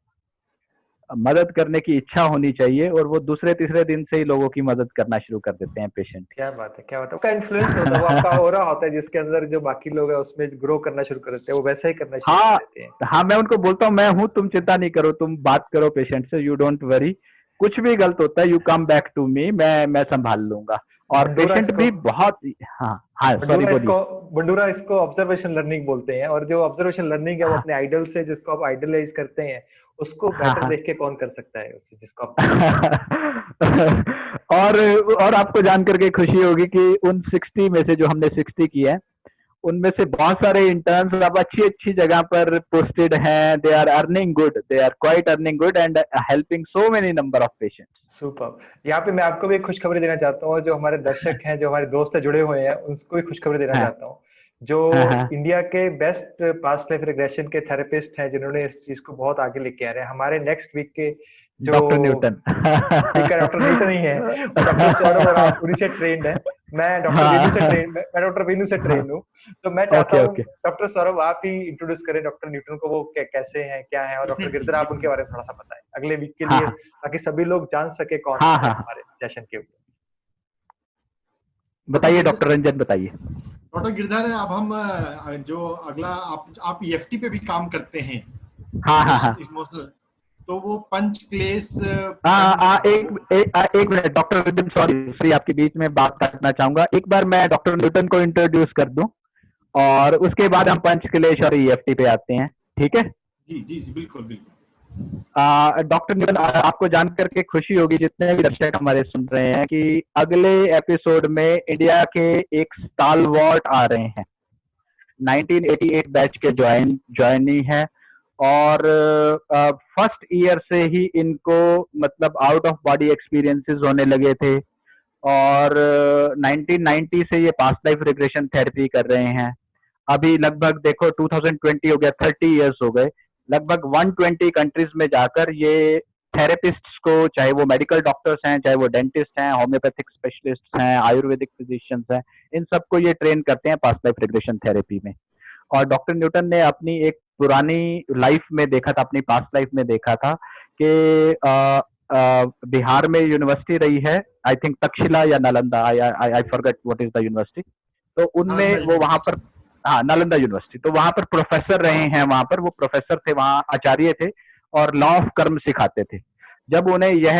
मदद करने की इच्छा होनी चाहिए, और वो दूसरे तीसरे दिन से ही लोगों की मदद करना शुरू कर देते हैं पेशेंट क्या बात है, क्या बात है, आपका इन्फ्लुएंस होता है, वो आपका ऑरा होता है जिसके अंदर जो बाकी लोग हैं उसमें ग्रो करना शुरू कर देते हैं, वो वैसा ही करना शुरू कर हाँ देते हैं। हाँ, मैं उनको बोलता हूँ मैं हूँ, तुम चिंता नहीं करो, तुम बात करो पेशेंट से, यू डोंट वरी, कुछ भी गलत होता है you come back to me, मैं संभाल लूंगा। और बंडूरा पेशेंट इसको भी बहुत, हाँ हाँ सॉरी बंडूरा बोलिए। इसको बंडूरा इसको ऑब्जर्वेशन लर्निंग बोलते हैं, और जो ऑब्जर्वेशन लर्निंग है वो हाँ अपने आइडल से, जिसको आप आइडलाइज करते हैं, उसको हाँ बेटर हाँ देख के कौन कर सकता है उससे, जिसको आप कॉपी करते हैं। और आपको जान करके खुशी होगी कि उन 60 में से, जो हमने 60 की है, उनमें से बहुत सारे इंटर्न्स अब अच्छी अच्छी जगह पर पोस्टेड हैं, they are earning good, they are quite earning good and helping so many number of patients. Super, यहाँ पे मैं आपको भी एक खुशखबरी देना चाहता हूँ, जो हमारे दर्शक हैं, जो हमारे दोस्त हैं जुड़े हुए हैं, उनको भी खुशखबरी देना हाँ चाहता हूँ। जो हाँ हाँ, इंडिया के बेस्ट पास्ट लाइफ रिग्रेशन के थेरेपिस्ट हैं, जिन्होंने इस चीज को बहुत आगे लेके आ रहे हैं, हमारे नेक्स्ट वीक के जो doctor Newton. Speaker doctor Newton ही है, वो डॉक्टर सौरभ और आप उन्हीं से ट्रेंड है। हाँ मैं डॉक्टर वीनू से हाँ, ट्रेन हूँ। तो मैं चाहता ओके हूँ ओके, डॉक्टर सौरभ आप ही इंट्रोड्यूस करें डॉक्टर न्यूटन को, वो कैसे हैं, क्या है, और डॉक्टर डेफिनेटली गिरधर आप उनके डेफिनेटली। बारे में थोड़ा सा बताएं अगले वीक के हाँ लिए, हाँ ताकि सभी लोग जान सके कौन हाँ है हाँ हाँ, हमारे सेशन के ऊपर। डॉक्टर बताइए गिरधर, डॉक्टर रंजन, बताइए। डॉक्टर गिरधर, अब हम जो अगला आप ईएफटी पे भी काम करते हैं, हाँ हाँ हाँ इमोशनल, तो वो पंच क्लेस एक मिनट डॉक्टर रंजन, सॉरी आपके बीच में बात काटना चाहूंगा, एक बार मैं डॉक्टर न्यूटन को इंट्रोड्यूस कर दूं, और उसके बाद हम पंच क्लेश और ईएफटी पे आते हैं, ठीक है? जी जी जी, बिल्कुल बिल्कुल। डॉक्टर न्यूटन, आपको जान करके खुशी होगी, जितने भी दर्शक हमारे सुन रहे हैं, कि अगले एपिसोड में इंडिया के एक स्टालवर्ट आ रहे हैं, 1988 बैच के ज्वाइनी है, और फर्स्ट ईयर से ही इनको मतलब आउट ऑफ बॉडी एक्सपीरियंसेस होने लगे थे, और 1990 से ये पास्ट लाइफ रिग्रेशन थेरेपी कर रहे हैं। अभी लगभग देखो 2020 हो गया, 30 इयर्स हो गए, लगभग 120 कंट्रीज में जाकर ये थेरेपिस्ट्स को, चाहे वो मेडिकल डॉक्टर्स हैं, चाहे वो डेंटिस्ट हैं, होम्योपैथिक स्पेशलिस्ट हैं, आयुर्वेदिक फिजिशियंस हैं, इन सबको ये ट्रेन करते हैं पास्ट लाइफ रिग्रेशन थेरेपी में। और डॉक्टर न्यूटन ने अपनी एक पुरानी लाइफ में देखा था, अपनी पास्ट लाइफ में देखा था कि बिहार में यूनिवर्सिटी रही है, आई थिंक तक्षशिला या Nalanda, I forget what is the university, तो उनमें वो वहां पर, हाँ नालंदा यूनिवर्सिटी, तो वहां पर प्रोफेसर रहे हैं, वहां पर वो प्रोफेसर थे, वहां आचार्य थे, और लॉ ऑफ कर्म सिखाते थे। जब उन्हें यह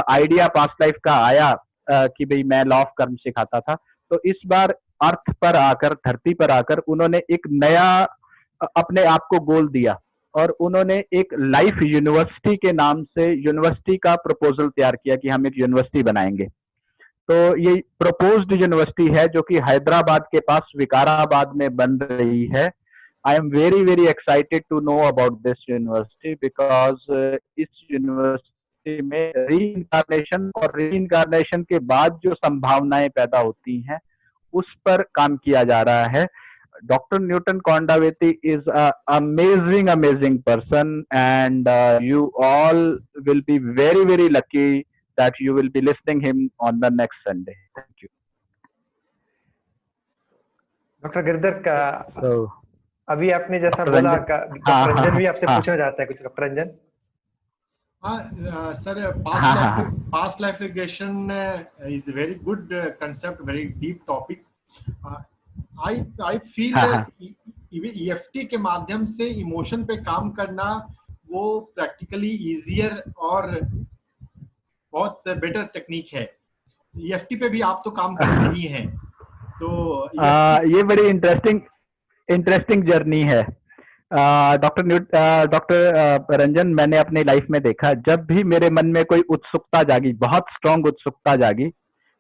आइडिया पास्ट लाइफ का आया कि भाई मैं लॉ ऑफ कर्म सिखाता था, तो इस बार अर्थ पर आकर, धरती पर आकर उन्होंने एक नया अपने आप को गोल दिया, और उन्होंने एक लाइफ यूनिवर्सिटी के नाम से यूनिवर्सिटी का प्रपोजल तैयार किया कि हम एक यूनिवर्सिटी बनाएंगे। तो ये प्रपोज्ड यूनिवर्सिटी है जो कि हैदराबाद के पास विकाराबाद में बन रही है। I am very very excited to know about this university, because इस यूनिवर्सिटी में रीइंकार्नेशन और रीइंकार्नेशन के बाद जो संभावनाएं पैदा होती हैं उस पर काम किया जा रहा है। Dr. Newton Kondaweti is an amazing person, and you all will be very very lucky that you will be listening him on the next Sunday. Thank you. Doctor Girdhar का अभी आपने जैसा बोला, डॉक्टर रंजन भी आपसे पूछना चाहता है कुछ। Doctor Ranjan. Sir, past life regression is a very good concept, very deep topic. I feel EFT के माध्यम से इमोशन पे काम करना वो प्रैक्टिकली इजियर और बहुत बेटर टेक्निक है। EFT पे भी आप तो काम करते ही हैं, तो ये बड़ी इंटरेस्टिंग जर्नी है। डॉक्टर रंजन, मैंने अपनी लाइफ में देखा, जब भी मेरे मन में कोई उत्सुकता जागी, बहुत स्ट्रांग उत्सुकता जागी,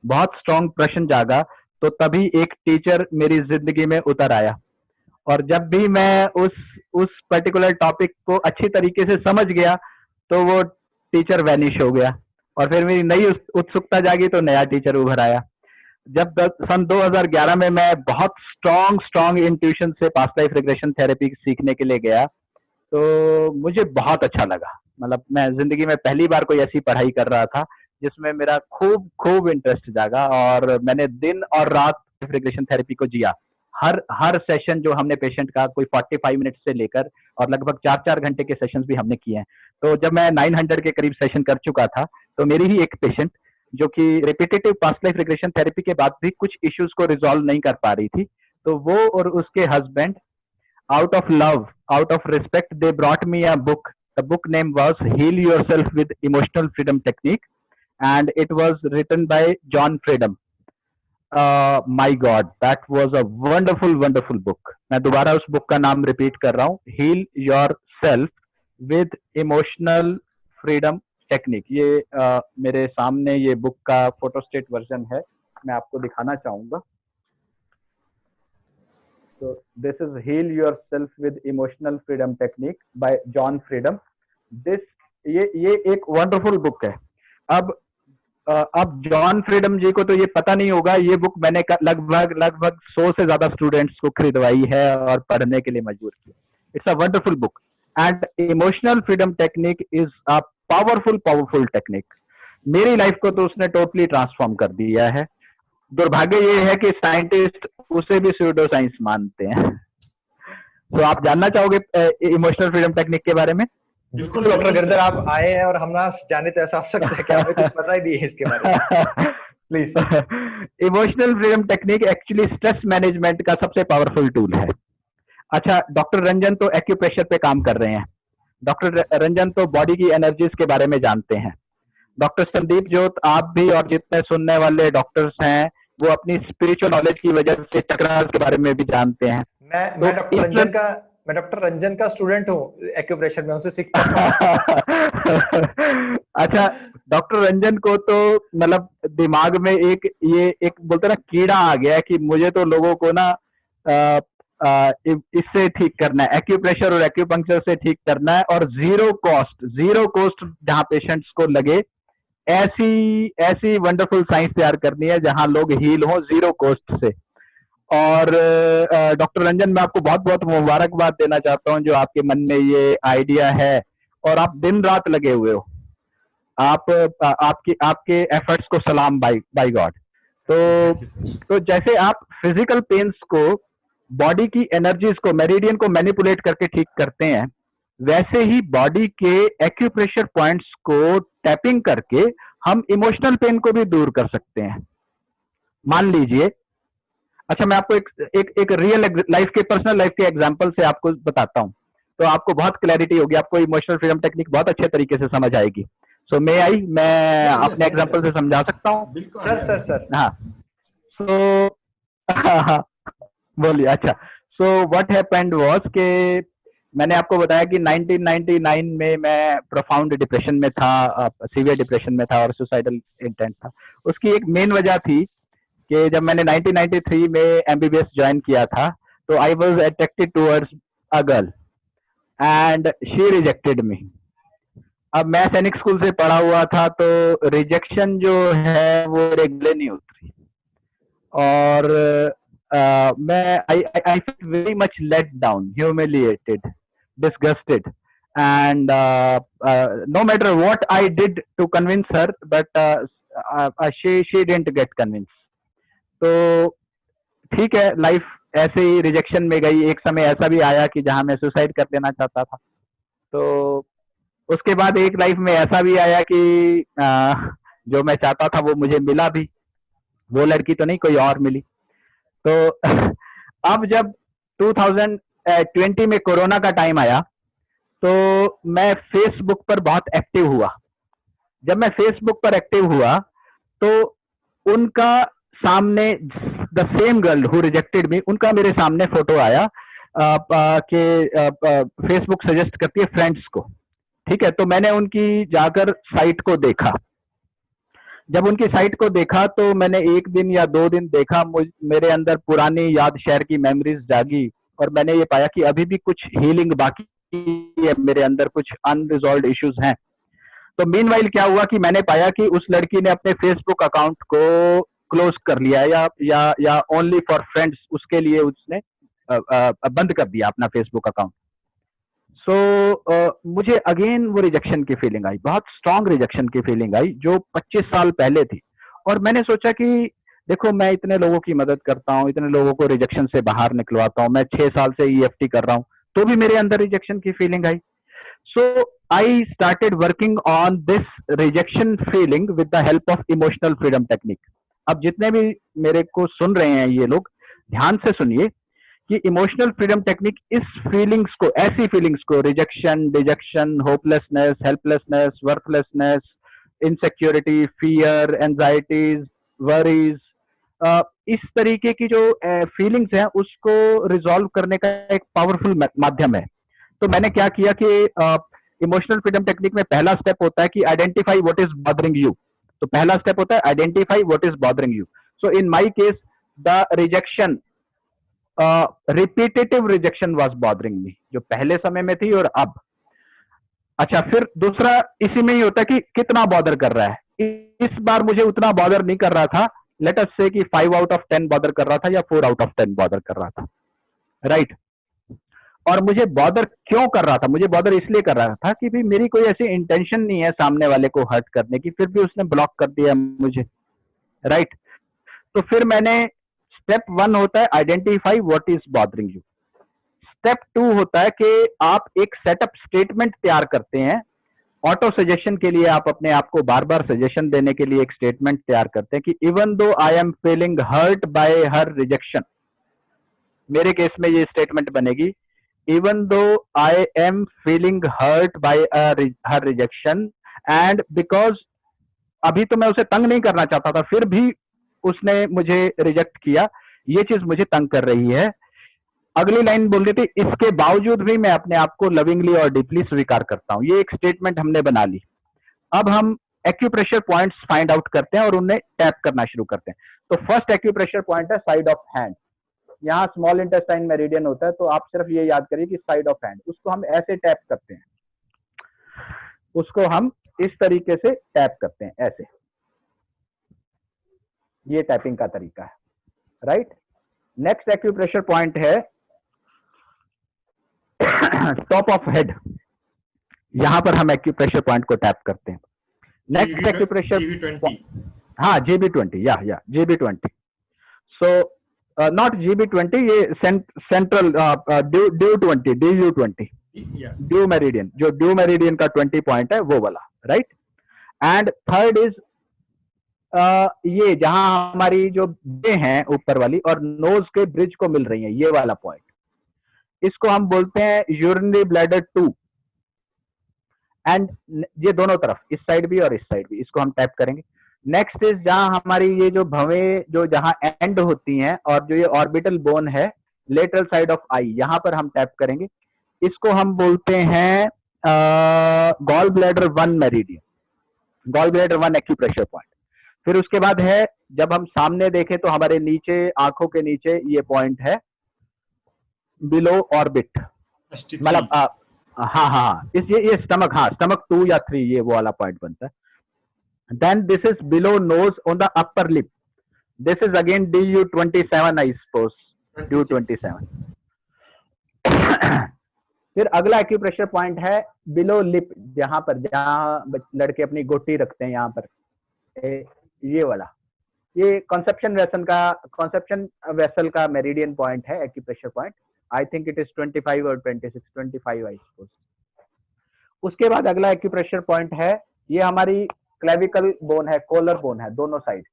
बहुत स्ट्रांग प्रश्न जागा, तो तभी एक टीचर मेरी जिंदगी में उतर आया, और जब भी मैं उस पर्टिकुलर टॉपिक को अच्छी तरीके से समझ गया तो वो टीचर वैनिश हो गया, और फिर मेरी नई उत्सुकता जागी तो नया टीचर उभर आया। जब सन 2011 में मैं बहुत स्ट्रांग इंट्यूशन से पास्ट लाइफ रिग्रेशन थेरेपी सीखने के लिए गया, तो मुझे बहुत अच्छा लगा। मतलब मैं जिंदगी में पहली बार कोई ऐसी पढ़ाई कर रहा था जिसमें मेरा खूब इंटरेस्ट जागा, और मैंने दिन और रात रिग्रेशन थेरेपी को जिया। हर सेशन जो हमने पेशेंट का कोई 45 मिनट से लेकर और लगभग 4 घंटे के सेशंस भी हमने किए हैं। तो जब मैं 900 के करीब सेशन कर चुका था, तो मेरी ही एक पेशेंट जो कि repetitive past life regression therapy के बाद भी कुछ इश्यूज को रिजॉल्व नहीं कर पा रही थी, तो वो और उसके husband, out of love, out of respect, they brought me a book. The book name was Heal Yourself with Emotional Freedom Technique, and it was written by John Freedom. My God, that was a wonderful book. मैं दोबारा उस book का नाम repeat कर रहा हूँ, Heal Yourself with Emotional Freedom Technique. ये मेरे सामने ये बुक का फोटोस्टेट वर्जन है, मैं आपको दिखाना चाहूंगा। So this is Heal Yourself with Emotional Freedom Technique by John Freedom. ये एक वंडरफुल बुक है। अब जॉन फ्रीडम जी को तो ये पता नहीं होगा, ये बुक मैंने लगभग 100 से ज्यादा स्टूडेंट्स को खरीदवाई है और पढ़ने के लिए मजबूर किया। It's a wonderful book, and emotional freedom technique is a powerful technique. मेरी लाइफ को तो उसने टोटली ट्रांसफॉर्म कर दिया है। दुर्भाग्य ये है कि साइंटिस्ट उसे भी स्यूडो साइंस मानते हैं। तो आप जानना चाहोगे इमोशनल फ्रीडम टेक्निक के बारे में? बिल्कुल डॉक्टर गिरधर, आप आए हैं और हम ना जाने तो ऐसा हो सकता है कि हमें कुछ पता ही नहीं है इसके बारे में। Please. Emotional freedom technique actually stress management का सबसे पावरफुल टूल है। अच्छा, डॉक्टर रंजन तो एक्यूप्रेशर पे काम कर रहे हैं, डॉक्टर रंजन तो बॉडी की एनर्जीज के बारे में जानते हैं। डॉक्टर संदीप जोत, आप भी और जितने सुनने वाले डॉक्टर्स हैं वो अपनी स्पिरिचुअल नॉलेज की वजह से चक्रास के बारे में भी जानते हैं। मैं डॉक्टर रंजन का मैं डॉक्टर रंजन का स्टूडेंट हूँ एक्यूप्रेशर में, उनसे सीखता हूँ। अच्छा, डॉक्टर रंजन को तो मतलब दिमाग में एक ये एक बोलते ना कीड़ा आ गया है कि मुझे तो लोगों को ना इससे ठीक करना है, एक्यूप्रेशर और एक्यूपंक्चर से ठीक करना है, और जीरो कॉस्ट जहां पेशेंट्स को लगे ऐसी ऐसी वंडरफुल साइंस तैयार करनी है जहां लोग हील हो जीरो कॉस्ट से। और डॉक्टर रंजन, मैं आपको बहुत बहुत मुबारकबाद देना चाहता हूं जो आपके मन में ये आइडिया है, और आप दिन रात लगे हुए हो। आप आपकी आपके एफर्ट्स को सलाम बाय गॉड। तो जैसे आप फिजिकल पेन्स को, बॉडी की एनर्जीज को, मेरिडियन को मैनिपुलेट करके ठीक करते हैं, वैसे ही बॉडी के एक्यूप्रेशर पॉइंट्स को टैपिंग करके हम इमोशनल पेन को भी दूर कर सकते हैं। मान लीजिए, अच्छा मैं आपको एक रियल लाइफ के, पर्सनल लाइफ के एग्जांपल से आपको बताता हूं, तो आपको बहुत क्लैरिटी होगी, आपको इमोशनल फ्रीडम टेक्निक बहुत अच्छे तरिके से समझ आएगी। सो मैं अपने एग्जांपल से समझा सकता हूं? सर हाँ, सो बोलिए। अच्छा, सो व्हाट हैपेंड वाज कि मैंने आपको बताया कि 1999 में मैं प्रोफाउंड डिप्रेशन में था, सीवियर डिप्रेशन में था और सुसाइडल इंटेंट था। उसकी एक मेन वजह थी कि जब मैंने 1993 में एमबीबीएस ज्वाइन किया था, तो I was attracted towards a girl and she rejected मी। अब मैं सैनिक स्कूल से पढ़ा हुआ था, तो रिजेक्शन जो है वो रेगुलर नहीं उतरी, और मैं I feel very much let down, humiliated, disgusted, and no matter what I did to convince her, but she didn't get convinced. तो ठीक है, लाइफ ऐसे ही रिजेक्शन में गई। एक समय ऐसा भी आया कि जहां मैं सुसाइड कर लेना चाहता था। तो उसके बाद एक लाइफ में ऐसा भी आया कि जो मैं चाहता था वो मुझे मिला भी, वो लड़की तो नहीं, कोई और मिली। तो अब जब 2020 में कोरोना का टाइम आया, तो मैं फेसबुक पर बहुत एक्टिव हुआ। जब मैं फेसबुक पर एक्टिव हुआ, तो उनका सामने, the same girl who rejected मी, उनका मेरे सामने फोटो आया कि फेसबुक सजेस्ट करती है फ्रेंड्स को, ठीक है। तो मैंने उनकी जाकर साइट को देखा। जब उनकी साइट को देखा, तो मैंने एक दिन या 2 दिन देखा, मेरे अंदर पुरानी याद शेयर की मेमोरीज जागी, और मैंने ये पाया कि अभी भी कुछ हीलिंग बाकी है, मेरे अंदर कुछ अनरिजॉल्व्ड इश्यूज हैं। तो मीनवाइल क्या हुआ कि मैंने पाया कि उस लड़की ने अपने फेसबुक अकाउंट को क्लोज कर लिया, या ओनली फॉर फ्रेंड्स, उसके लिए उसने बंद कर दिया अपना फेसबुक अकाउंट। सो मुझे अगेन वो रिजेक्शन की फीलिंग आई, बहुत स्ट्रांग रिजेक्शन की फीलिंग आई, जो 25 साल पहले थी। और मैंने सोचा कि देखो, मैं इतने लोगों की मदद करता हूँ, इतने लोगों को रिजेक्शन से बाहर निकलवाता हूँ, मैं 6 साल से ईएफटी कर रहा हूँ, तो भी मेरे अंदर रिजेक्शन की feeling I. So I started working on this rejection feeling with the help of emotional freedom technique. अब जितने भी मेरे को सुन रहे हैं ये लोग, ध्यान से सुनिए कि इमोशनल फ्रीडम टेक्निक इस फीलिंग्स को, ऐसी फीलिंग्स को, rejection, detection, hopelessness, helplessness, worthlessness, insecurity, fear, anxieties, worries, इस तरीके की जो फीलिंग्स हैं उसको रिजॉल्व करने का एक पावरफुल माध्यम है। तो मैंने क्या किया कि इमोशनल फ्रीडम टेक्निक में पहला स्टेप होता है कि identify what is bothering you. तो पहला स्टेप होता है identify what is bothering you. So in my case the rejection, repetitive rejection was bothering me, जो पहले समय में थी और अब। अच्छा, फिर दूसरा इसी में ही होता है कि कितना बॉदर कर रहा है। इस बार मुझे उतना बॉदर नहीं कर रहा था, लेट अस से कि 5 आउट ऑफ 10 बॉदर कर रहा था या 4 आउट ऑफ 10 बॉदर कर रहा था, राइट। और मुझे बॉदर क्यों कर रहा था? मुझे बॉदर इसलिए कर रहा था कि भी मेरी कोई ऐसी इंटेंशन नहीं है सामने वाले को हर्ट करने की, फिर भी उसने ब्लॉक कर दिया मुझे, राइट। तो फिर मैंने, स्टेप 1 होता है identify what is bothering you. Step 2 होता है कि आप एक सेटअप स्टेटमेंट तैयार करते हैं। ऑटो सजेशन के लिए आप अपने आप को बार बार सजेशन देने के लिए एक स्टेटमेंट तैयार करते हैं कि even though I am feeling hurt by her rejection, मेरे केस में ये स्टेटमेंट बनेगी, even though I am feeling hurt by her rejection, and because अभी तो मैं उसे तंग नहीं करना चाहता था, फिर भी उसने मुझे रिजेक्ट किया, ये चीज मुझे तंग कर रही है, अगली लाइन बोल रही थी, इसके बावजूद भी मैं अपने आप को लविंगली और डीपली स्वीकार करता हूं। ये एक स्टेटमेंट हमने बना ली। अब हम एक्यूप्रेशर पॉइंट्स फाइंड आउट करते हैं और उन्हें टैप करना शुरू करते हैं। तो फर्स्ट एक्यूप्रेशर पॉइंट है साइड ऑफ हैंड। यहाँ स्मॉल इंटेस्टाइन मेरिडियन होता है, तो आप सिर्फ ये याद करिए कि साइड ऑफ हैंड, उसको हम ऐसे टैप करते हैं, उसको हम इस तरीके से टैप करते हैं, ऐसे। ये टैपिंग का तरीका है, राइट। नेक्स्ट एक्यूप्रेशर पॉइंट है टॉप ऑफ हेड। यहां पर हम एक्यूप्रेशर पॉइंट को टैप करते हैं। नेक्स्ट एक्यूप्रेशर, हाँ GB20, या GB20। सो नॉट GB20, ये सेंट्रल DU20, ड्यू मेरिडियन, जो ड्यू मेरिडियन का 20 पॉइंट है वो वाला, राइट। एंड थर्ड इज ये जहां हमारी जो ये हैं ऊपर वाली और नोज के ब्रिज को मिल रही है, ये वाला पॉइंट, इसको हम बोलते हैं यूरिनरी ब्लैडर 2। एंड ये दोनों तरफ, इस साइड भी और इस साइड भी, इसको हम टैप करेंगे। नेक्स्ट इज जहां हमारी ये जो भवें जो जहां एंड होती हैं और जो ये ऑर्बिटल बोन है लेटरल साइड ऑफ आई, यहां पर हम टैप करेंगे। इसको हम बोलते हैं gall bladder 1 meridian, gall bladder 1 acupressure point. फिर उसके बाद है, जब हम सामने देखें तो हमारे नीचे, आंखों के नीचे ये पॉइंट है बिलो ऑर्बिट, मतलब हाँ ये स्टमक, हाँ स्टमक 2 या 3, ये वो वाला पॉइंट बनता है। Then this is below nose on the upper lip, this is again DU27 I suppose, DU27। फिर अगला एक्यूप्रेशर पॉइंट है बिलो लिप, जहां लड़के अपनी गोटी रखते हैं, यहाँ पर ये वाला, ये कॉन्सेप्शन वेसल का मेरिडियन पॉइंट है, acupressure point. I think it is 25 और 26, 25 आई सपोज। उसके बाद अगला एक्यूप्रेशर पॉइंट है, ये हमारी क्लेविकल बोन है, कॉलर बोन है दोनों साइड।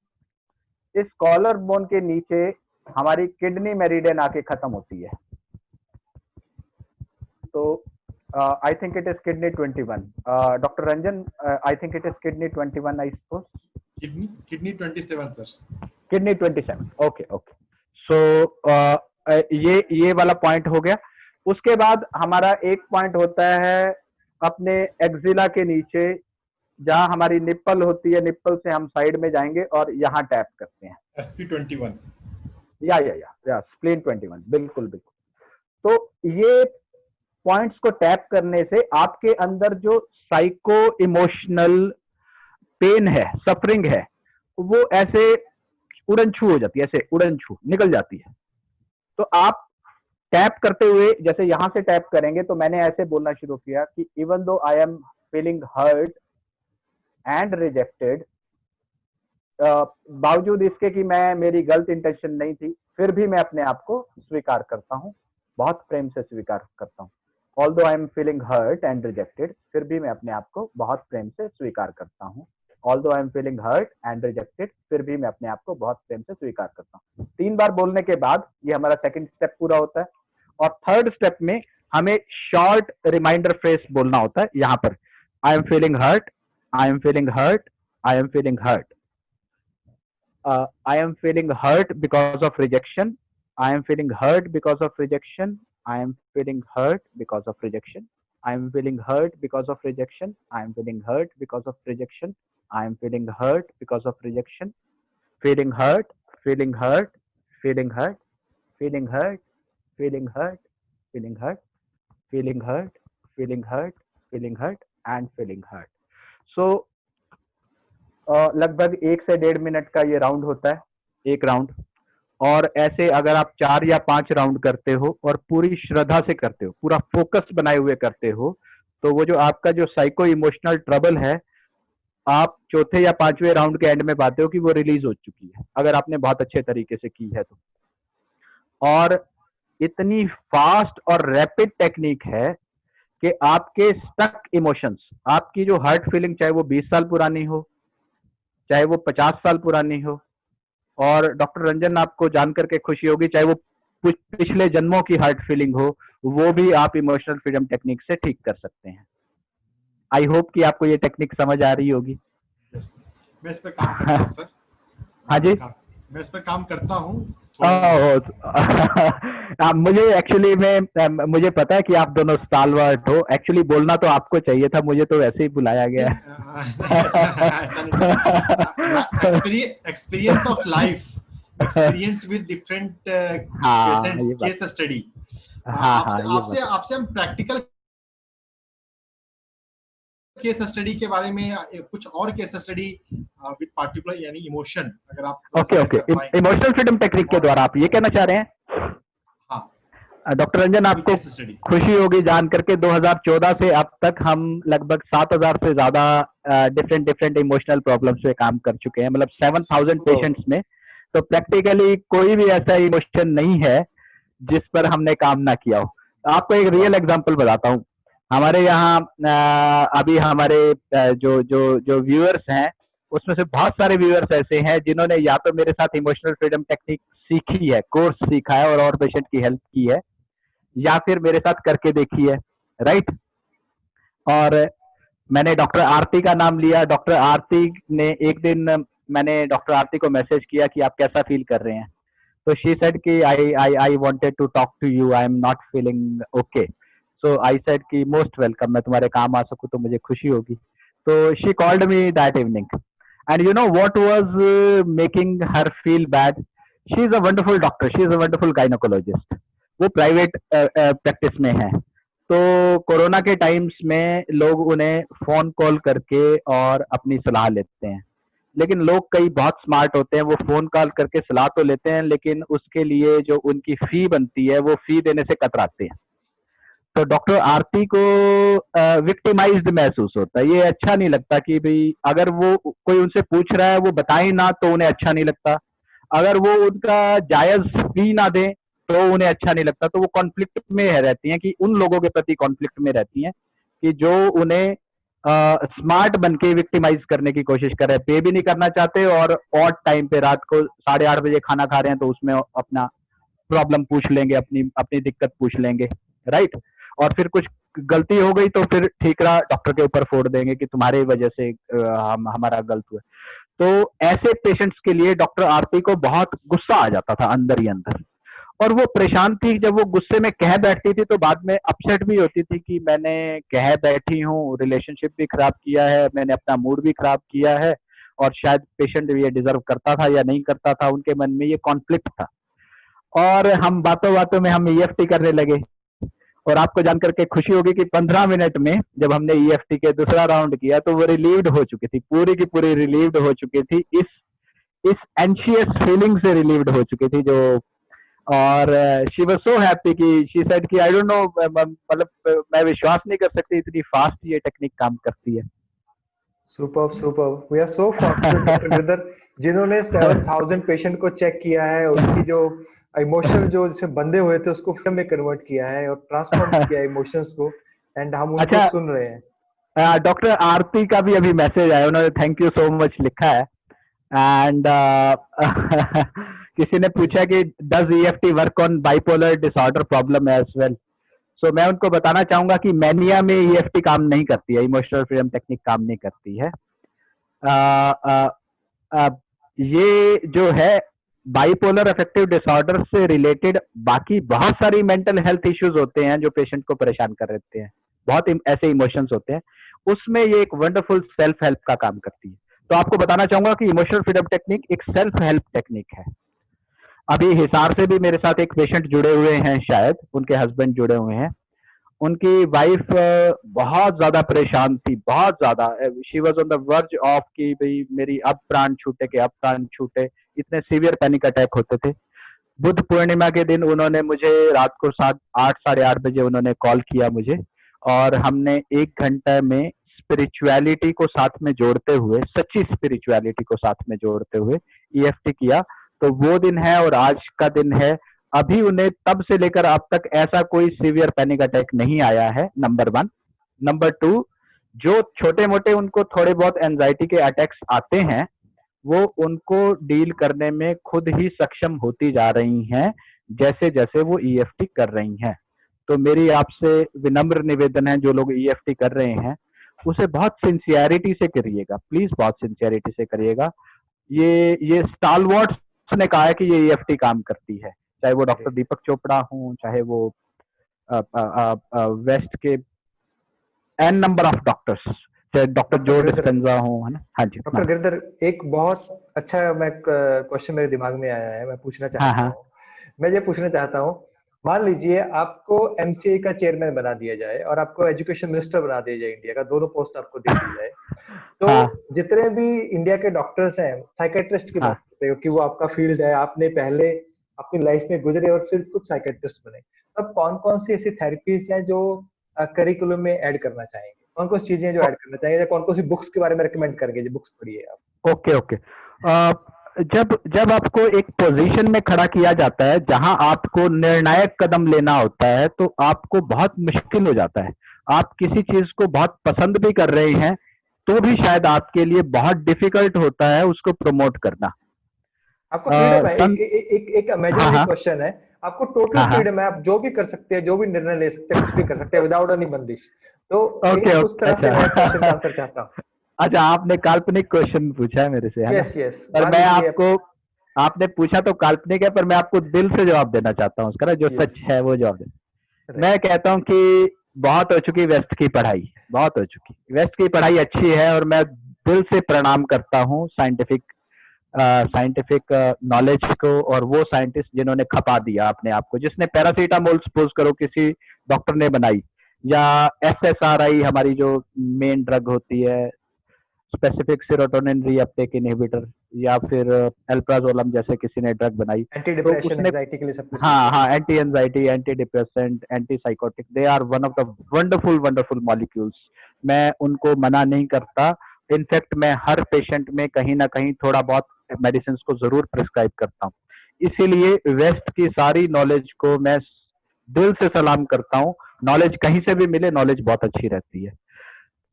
इस कॉलर बोन के नीचे हमारी किडनी मेरिडियन आके खत्म होती है, तो I think it is kidney 21। Doctor Ranjan, I think it is kidney 21 I suppose. Kidney 27 sir, kidney 27, okay. So ये वाला पॉइंट हो गया। उसके बाद हमारा एक पॉइंट होता है अपने एक्सिला के नीचे, जहां हमारी निप्पल होती है, निप्पल से हम साइड में जाएंगे और यहाँ टैप करते हैं, SP21 या स्प्लीन 21, बिल्कुल। तो ये पॉइंट्स को टैप करने से आपके अंदर जो साइको इमोशनल पेन है, सफरिंग है, वो ऐसे उड़न छू हो जाती है, ऐसे उड़न छू निकल जाती है। तो आप टैप करते हुए, जैसे यहां से टैप करेंगे, तो मैंने ऐसे बोलना शुरू किया कि even though I am feeling hurt and rejected, बावजूद इसके कि मेरी गलत इंटेंशन नहीं थी, फिर भी मैं अपने आप को स्वीकार करता हूँ, बहुत प्रेम से स्वीकार करता हूँ। Although I am feeling hurt and rejected, फिर भी मैं अपने आप को बहुत प्रेम से स्वीकार करता हूँ। Although I am feeling hurt and rejected, फिर भी मैं अपने आप को बहुत प्रेम से स्वीकार करता हूँ। 3 बार बोलने के बाद ये हमारा सेकंड स्टेप पूरा होता है। और थर्ड स्टेप में हमें शॉर्ट रिमाइंडर फ्रेज बोलना होता है। यहाँ पर I am feeling hurt, I am feeling hurt, I am feeling hurt, I am feeling hurt because of rejection, I am feeling hurt because of rejection, I am feeling hurt because of rejection, I am feeling hurt because of rejection, I am feeling hurt because of rejection, I am feeling hurt because of rejection, feeling hurt, feeling hurt, feeling hurt, feeling hurt, feeling hurt, feeling hurt, feeling hurt, feeling hurt, feeling hurt and feeling hurt. So लगभग 1 से 1.5 minute का ये round होता है, एक round. और ऐसे अगर आप 4 या 5 राउंड करते हो और पूरी श्रद्धा से करते हो, पूरा फोकस बनाए हुए करते हो, तो वो जो आपका जो साइको इमोशनल ट्रबल है, आप चौथे या 5वें राउंड के एंड में पाते हो कि वो रिलीज हो चुकी है, अगर आपने बहुत अच्छे तरीके से की है तो। और इतनी फास्ट और रैपिड टेक्निक है कि आपके स्टक इमोशंस, आपकी जो हर्ट फीलिंग, चाहे वो 20 साल पुरानी हो, चाहे वो 50 साल पुरानी हो, और डॉक्टर रंजन आपको जान करके खुशी होगी, चाहे वो पिछले जन्मों की हार्ट फीलिंग हो, वो भी आप इमोशनल फ्रीडम टेक्निक से ठीक कर सकते हैं। आई होप कि आपको ये टेक्निक समझ आ रही होगी। मैं इस पर काम करता हूँ सर। हाँ जी, मैं इस पर काम करता हूँ मुझे एक्चुअली में मुझे पता है कि आप दोनों स्टालवर्ट हो। एक्चुअली बोलना तो आपको चाहिए था, मुझे तो वैसे ही बुलाया गया नहीं, ऐसा नहीं था। Experience of life, experience with different हाँ पेशेंट्स, ये बात, केस स्टडी। हाँ आपसे हाँ ये आपसे बात है। आपसे हम प्रैक्टिकल केस स्टडी के बारे में कुछ और केस स्टडी विद पार्टिकुलर यानी इमोशन, अगर आप ओके शेयर ओके, कर पाए इमोशनल फ्रीडम टेक्निक के बहुत द्वारा अच्छा। आप ये कहना चाह रहे हैं? हाँ, डॉक्टर रंजन, कोई आपको केस स्टडी। खुशी होगी जान करके 2014 से अब तक हम लगभग 7,000 से ज्यादा डिफरेंट डिफरेंट इमोशनल प्रॉब्लम्स पे काम कर चुके हैं, मतलब 7,000 सुपर। पेशेंट्स में। तो प्रैक्टिकली कोई भी ऐसा इमोशन नहीं है जिस पर हमने काम ना किया हो। आपको एक रियल वाह। एग्जांपल बताता हूँ। हमारे यहाँ अभी हमारे जो जो जो व्यूअर्स हैं, उसमें से बहुत सारे व्यूअर्स ऐसे हैं जिन्होंने या तो मेरे साथ इमोशनल फ्रीडम टेक्निक सीखी है, कोर्स सीखा है और पेशेंट की हेल्प की है, या फिर मेरे साथ करके देखी है, राइट। और मैंने डॉक्टर आरती का नाम लिया। डॉक्टर आरती ने एक दिन, मैंने डॉक्टर आरती को मैसेज किया कि आप कैसा फील कर रहे हैं, तो शी सेड कि I wanted to talk to you, I am not feeling okay. So I said कि मोस्ट वेलकम, मैं तुम्हारे काम आ सकूं तो मुझे खुशी होगी। तो she called me that evening, and you know what was making her feel bad? She is a wonderful doctor, she is a wonderful gynaecologist. वो प्राइवेट प्रैक्टिस में है। तो कोरोना के टाइम्स में लोग उन्हें फोन कॉल करके और अपनी सलाह लेते हैं, लेकिन लोग कई बहुत स्मार्ट होते हैं, वो फोन कॉल करके सलाह तो लेते हैं, लेकिन उसके लिए जो उनकी फी बनती है वो फी देने से कतराते हैं। तो डॉक्टर आरती को विक्टिमाइज्ड महसूस होता है। ये अच्छा नहीं लगता कि भाई अगर वो कोई उनसे पूछ रहा है वो बताए ना तो उन्हें अच्छा नहीं लगता, अगर वो उनका जायज फी ना दे तो उन्हें अच्छा नहीं लगता। तो वो कॉन्फ्लिक्ट में रहती हैं, कि उन लोगों के प्रति कॉन्फ्लिक्ट में रहती हैं कि जो उन्हें स्मार्ट बन के विक्टिमाइज करने की कोशिश कर रहे हैं, पे भी नहीं करना चाहते, और ऑड टाइम पे रात को 8:30 बजे खाना खा रहे हैं तो उसमें अपना प्रॉब्लम पूछ लेंगे, अपनी अपनी दिक्कत पूछ लेंगे, राइट। और फिर कुछ गलती हो गई तो फिर ठीकरा डॉक्टर के ऊपर फोड़ देंगे कि तुम्हारी वजह से हमारा गलत हुआ। तो ऐसे पेशेंट्स के लिए डॉक्टर आरती को बहुत गुस्सा आ जाता था अंदर ही अंदर, और वो परेशान थी। जब वो गुस्से में कह बैठती थी तो बाद में अपसेट भी होती थी कि मैंने कह बैठी हूँ, रिलेशनशिप भी खराब किया है, मैंने अपना मूड भी खराब किया है, और शायद पेशेंट ये डिजर्व करता था या नहीं करता था। उनके मन में ये कॉन्फ्लिक्ट था, और हम बातों बातों में हम ईएफटी करने लगे। और आपको जानकर के खुशी होगी कि 15 मिनट में जब हमने ईएफटी के दूसरा राउंड किया तो वो रिलीव्ड हो चुकी थी, पूरी की पूरी रिलीव्ड हो चुकी थी, इस एंशियस फीलिंग से रिलीव्ड हो चुकी थी जो। और शी वाज सो हैप्पी कि शी सेड कि आई डोंट नो, मतलब मैं विश्वास नहीं कर सकती इतनी फास्ट ये टेक्निक काम करती है। Super super, we are so fortunate doctor Girdhar, जिन्होंने 7,000 पेशेंट को चेक किया है, उनकी जो इमोशन जो जिसमें बंधे हुए थे उसको फिल्म में कन्वर्ट किया है और ट्रांसफॉर्म किया है इमोशंस को, एंड हम उनको अच्छा, सुन रहे हैं। डॉक्टर आरती का भी अभी मैसेज आया, उन्होंने थैंक यू सो मच लिखा है। एंड किसी ने पूछा कि does EFT work on bipolar disorder problem as well? So मैं उनको बताना चाहूंगा कि मैनिया में ईएफटी काम नहीं करती है, इमोशनल फ्रीडम टेक्निक काम नहीं करती है। अ, अ, अ, ये जो है बाइपोलर अफेक्टिव डिसऑर्डर से रिलेटेड बाकी बहुत सारी मेंटल हेल्थ इश्यूज होते हैं जो पेशेंट को परेशान कर देते हैं, बहुत ऐसे इमोशंस होते हैं, उसमें ये एक वंडरफुल सेल्फ हेल्प का काम करती है। तो आपको बताना चाहूंगा कि इमोशनल फ्रीडम टेक्निक एक सेल्फ हेल्प टेक्निक है। अभी हिसार से भी मेरे साथ एक पेशेंट जुड़े हुए हैं, शायद उनके हस्बैंड जुड़े हुए हैं। उनकी वाइफ बहुत ज्यादा परेशान थी, बहुत ज्यादा। She was on the verge of कि भाई मेरी अब प्राण छूटे के अब प्राण छूटे, इतने सीवियर पैनिक अटैक होते थे। बुद्ध पूर्णिमा के दिन उन्होंने मुझे रात को 8 8:30 बजे उन्होंने कॉल किया मुझे, और हमने 1 घंटे में स्पिरिचुअलिटी को साथ में जोड़ते हुए, सच्ची स्पिरिचुअलिटी को साथ में जोड़ते हुए ईएफटी किया। तो वो दिन है और आज का दिन है। अभी उन्हें तब से लेकर अब तक ऐसा कोई सीवियर पैनिक अटैक नहीं आया है, नंबर 1। नंबर 2, जो छोटे मोटे उनको थोड़े बहुत एंजाइटी के अटैक्स आते हैं वो उनको डील करने में खुद ही सक्षम होती जा रही हैं, जैसे जैसे वो ईएफटी कर रही हैं। तो मेरी आपसे विनम्र निवेदन है, जो लोग ईएफटी कर रहे हैं उसे बहुत सिंसियरिटी से करिएगा, प्लीज बहुत सिंसियरिटी से करिएगा। ये स्टालवर्ट्स उसने कहा है कि ये ईएफटी काम करती है, चाहे वो डॉक्टर दीपक चोपड़ा हो, चाहे वो वेस्ट के एन नंबर ऑफ डॉक्टर्स, चाहे डॉक्टर जो डिस्पेंजा हो, है ना। हाँ जी डॉक्टर गिरधर, एक बहुत अच्छा मैं क्वेश्चन मेरे दिमाग में आया है, मैं पूछना चाहता हूँ। मैं ये पूछना चाहता हूँ, मान लीजिए आपको एमसीए का चेयरमैन बना दिया जाए और आपको एजुकेशन मिनिस्टर बना दिया जाए, इंडिया का, दोनों पोस्ट आपको दे दी जाए, तो जितने भी इंडिया के डॉक्टर्स हैं, साइकेट्रिस्ट की बात करते हो कि वो आपका फील्ड है, आपने पहले अपनी लाइफ में गुजरे और फिर खुद साइकेट्रिस्ट बने, अब कौन कौन सी ऐसी थेरेपीज हैं जो करिकुलम में ऐड करना चाहेंगे, कौन कौन सी चीजें जो ऐड करना चाहेंगे, या कौन कौन सी बुक्स के बारे में रिकमेंड करेंगे, जो बुक्स पढ़िए आप? ओके। जब आपको एक पोजीशन में खड़ा किया जाता है जहां आपको निर्णायक कदम लेना होता है, तो आपको बहुत मुश्किल हो जाता है। आप किसी चीज को बहुत पसंद भी कर रहे हैं तो भी शायद आपके लिए बहुत डिफिकल्ट होता है उसको प्रमोट करना। आपको फ्रीडम है, एक इमेजिनरी क्वेश्चन है, आपको टोटल फ्रीडम है, आप जो भी कर सकते हैं, जो भी निर्णय ले सकते हैं, कुछ भी कर सकते हैं विदाउट एनी बंदिश। तो उस तरह से मैं क्वेश्चन का आंसर चाहता हूँ। अच्छा, आपने काल्पनिक क्वेश्चन पूछा है मेरे से, है ना? यस। पर मैं आपको, आपने पूछा तो काल्पनिक है, पर मैं आपको दिल से जवाब देना चाहता हूँ उसका ना, जो सच है वो जवाब दे। मैं कहता हूँ कि बहुत हो चुकी वेस्ट की पढ़ाई, बहुत हो चुकी वेस्ट की पढ़ाई अच्छी है, और मैं दिल से प्रणाम करता हूँ साइंटिफिक नॉलेज को, और वो साइंटिस्ट जिन्होंने खपा दिया अपने आप को, जिसने पैरासीटामोल सपोज करो किसी डॉक्टर ने बनाई, या एसएसआरआई हमारी जो मेन ड्रग होती है, स्पेसिफिक सेरोटोनिन रीअपटेक इनहिबिटर, या फिर एल्प्राजोलम जैसे किसी ने ड्रग बनाई, एंटी डिप्रेशन, एंजाइटी के लिए सब कुछ। हाँ, anti anxiety, anti depressant, anti psychotic, they are one of the wonderful molecules. मैं उनको मना नहीं करता, इनफैक्ट मैं हर पेशेंट में कहीं ना कहीं थोड़ा बहुत मेडिसिन को जरूर प्रिस्क्राइब करता हूँ। इसीलिए वेस्ट की सारी नॉलेज को मैं दिल से सलाम करता हूँ। नॉलेज कहीं से भी मिले, नॉलेज बहुत अच्छी रहती है,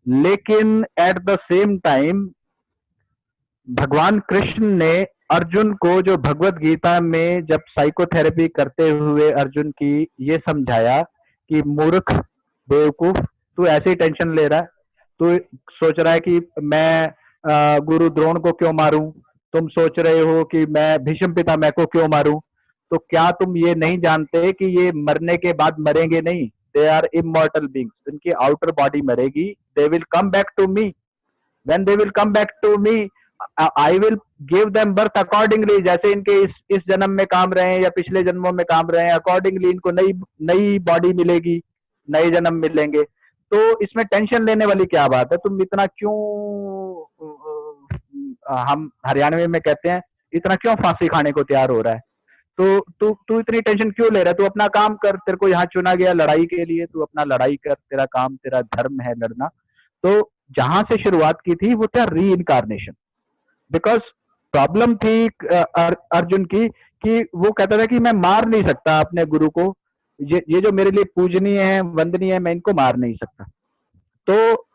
लेकिन एट द सेम टाइम भगवान कृष्ण ने अर्जुन को, जो भगवत गीता में जब साइकोथेरेपी करते हुए अर्जुन की ये समझाया कि मूर्ख, बेवकूफ, तू ऐसे ही टेंशन ले रहा है, तू सोच रहा है कि मैं गुरु द्रोण को क्यों मारूं, तुम सोच रहे हो कि मैं भीष्म पितामह को क्यों मारूं, तो क्या तुम ये नहीं जानते कि ये मरने के बाद मरेंगे नहीं, दे आर इमॉर्टल बींग्स, उनकी आउटर बॉडी मरेगी, they will come back to me, when they will come back to me I will give them birth accordingly, जैसे इनके इस जन्म में काम रहे हैं या पिछले जन्मों में काम रहे हैं, अकॉर्डिंगली इनको नई बॉडी मिलेगी, नए जन्म मिलेंगे। तो इसमें टेंशन लेने वाली क्या बात है? तुम इतना क्यों, हम हरियाणवी में कहते हैं, इतना क्यों फांसी खाने को तैयार हो रहा है? तो तू इतनी टेंशन क्यों ले रहा है? तू अपना काम कर, तेरे को यहाँ चुना गया लड़ाई के लिए, तू अपना लड़ाई कर, तेरा काम, तेरा धर्म है लड़ना। तो जहां से शुरुआत की थी वो था री इनकारनेशन, बिकॉज प्रॉब्लम थी अर्जुन की कि वो कहता था कि मैं मार नहीं सकता अपने गुरु को, ये जो मेरे लिए पूजनीय है, वंदनीय है, मैं इनको मार नहीं सकता। तो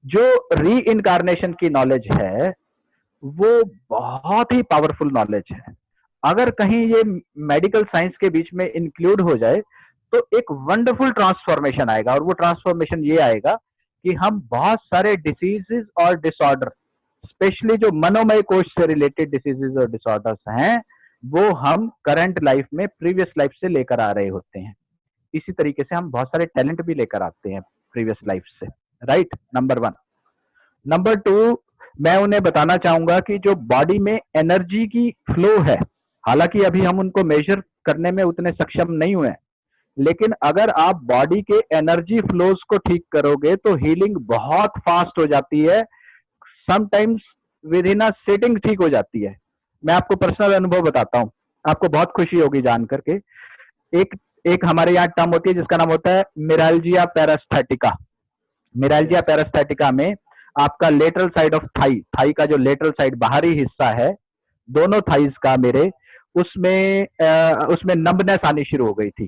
जो री इनकारनेशन की नॉलेज है वो बहुत ही पावरफुल नॉलेज है। अगर कहीं ये मेडिकल साइंस के बीच में इंक्लूड हो जाए तो एक वंडरफुल ट्रांसफॉर्मेशन आएगा, और वो ट्रांसफॉर्मेशन ये आएगा कि हम बहुत सारे डिसीजेस और डिसऑर्डर, स्पेशली जो मनोमय कोश से रिलेटेड डिसीजेस और डिसऑर्डर्स हैं, वो हम करंट लाइफ में प्रीवियस लाइफ से लेकर आ रहे होते हैं। इसी तरीके से हम बहुत सारे टैलेंट भी लेकर आते हैं प्रीवियस लाइफ से, राइट? नंबर 1। नंबर 2, मैं उन्हें बताना चाहूंगा कि जो बॉडी में एनर्जी की फ्लो है, हालांकि अभी हम उनको मेजर करने में उतने सक्षम नहीं हुए, लेकिन अगर आप बॉडी के एनर्जी फ्लोज को ठीक करोगे तो हीलिंग बहुत फास्ट हो जाती है, sometimes with in a sitting ठीक हो जाती है। मैं आपको पर्सनल अनुभव बताता हूं, आपको बहुत खुशी होगी जान करके। एक हमारे यहाँ टर्म होती है जिसका नाम होता है मिरालजिया पैरास्थेटिका। मिरालजिया पैरास्थेटिका में आपका लेटरल साइड ऑफ थाई का जो लेटरल साइड बाहरी हिस्सा है, दोनों थाइज का मेरे, उसमें नंबनेस आनी शुरू हो गई थी।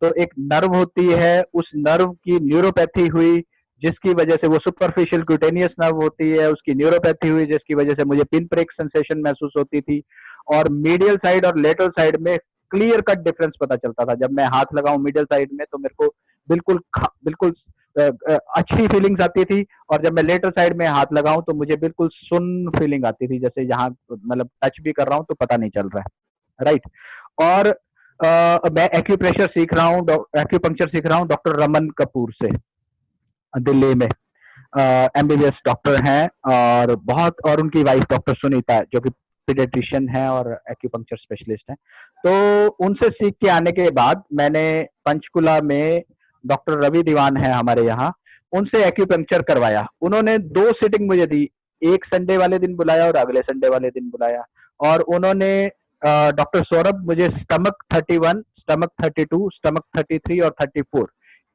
तो एक नर्व होती है, उस नर्व की न्यूरोपैथी हुई, जिसकी वजह से वो सुपरफिशियल क्यूटेनियस नर्व होती है, उसकी न्यूरोपैथी हुई, जिसकी वजह से मुझे पिन प्रिक सेंसेशन महसूस होती थी, और मीडियल साइड और लेटरल साइड में क्लियर कट डिफरेंस पता चलता था। जब मैं हाथ लगाऊं मीडियल साइड में तो मेरे को बिल्कुल अच्छी फीलिंग्स आती थी, और जब मैं लेटर साइड में हाथ लगाऊं तो मुझे बिल्कुल सुन्न फीलिंग आती थी, जैसे यहाँ मतलब टच भी कर रहा हूं तो पता नहीं चल रहा है। राइट। और मैं एक्यूप्रेशर सीख रहा हूँ, एक्यूपंक्चर सीख रहा हूँ डॉक्टर रमन कपूर से, दिल्ली में एमबीबीएस डॉक्टर हैं, और बहुत, और उनकी वाइफ डॉक्टर सुनीता जो कि पीडियाट्रिशियन है और एक्यूपंक्चर स्पेशलिस्ट हैं। तो उनसे सीख के आने के बाद मैंने पंचकुला में डॉक्टर रवि दीवान है हमारे यहाँ, उनसे एक्यूपंक्चर करवाया। उन्होंने 2 सीटिंग मुझे दी, एक संडे वाले दिन बुलाया और अगले संडे वाले दिन बुलाया। और उन्होंने डॉक्टर सौरभ मुझे स्टमक 31, स्टमक 32, स्टमक 33 और 34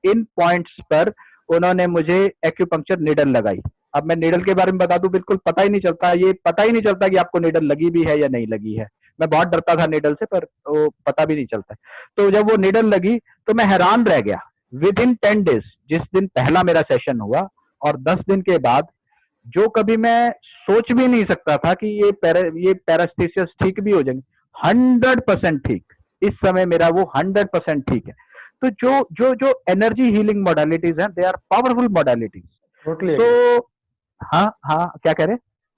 इन पॉइंट्स पर उन्होंने मुझे एक्यूपंक्चर नीडल लगाई। अब मैं नीडल के बारे में बता दूं, बिल्कुल पता ही नहीं चलता, ये पता ही नहीं चलता कि आपको नीडल लगी भी है या नहीं लगी है। मैं बहुत डरता था नीडल से, पर वो पता भी नहीं चलता। तो जब वो नीडल लगी तो मैं हैरान रह गया। विद इन 10 डेज, जिस दिन पहला मेरा सेशन हुआ और 10 दिन के बाद, जो कभी मैं सोच भी नहीं सकता था कि ये पैरास्थीसिस ठीक भी हो जाएंगे, 100% ठीक। इस समय मेरा वो 100% ठीक है। तो जो जो जो एनर्जी हीलिंग मोडालिटीज हैं, they are powerful modalities. Totally तो हाँ हाँ, क्या कह रहे?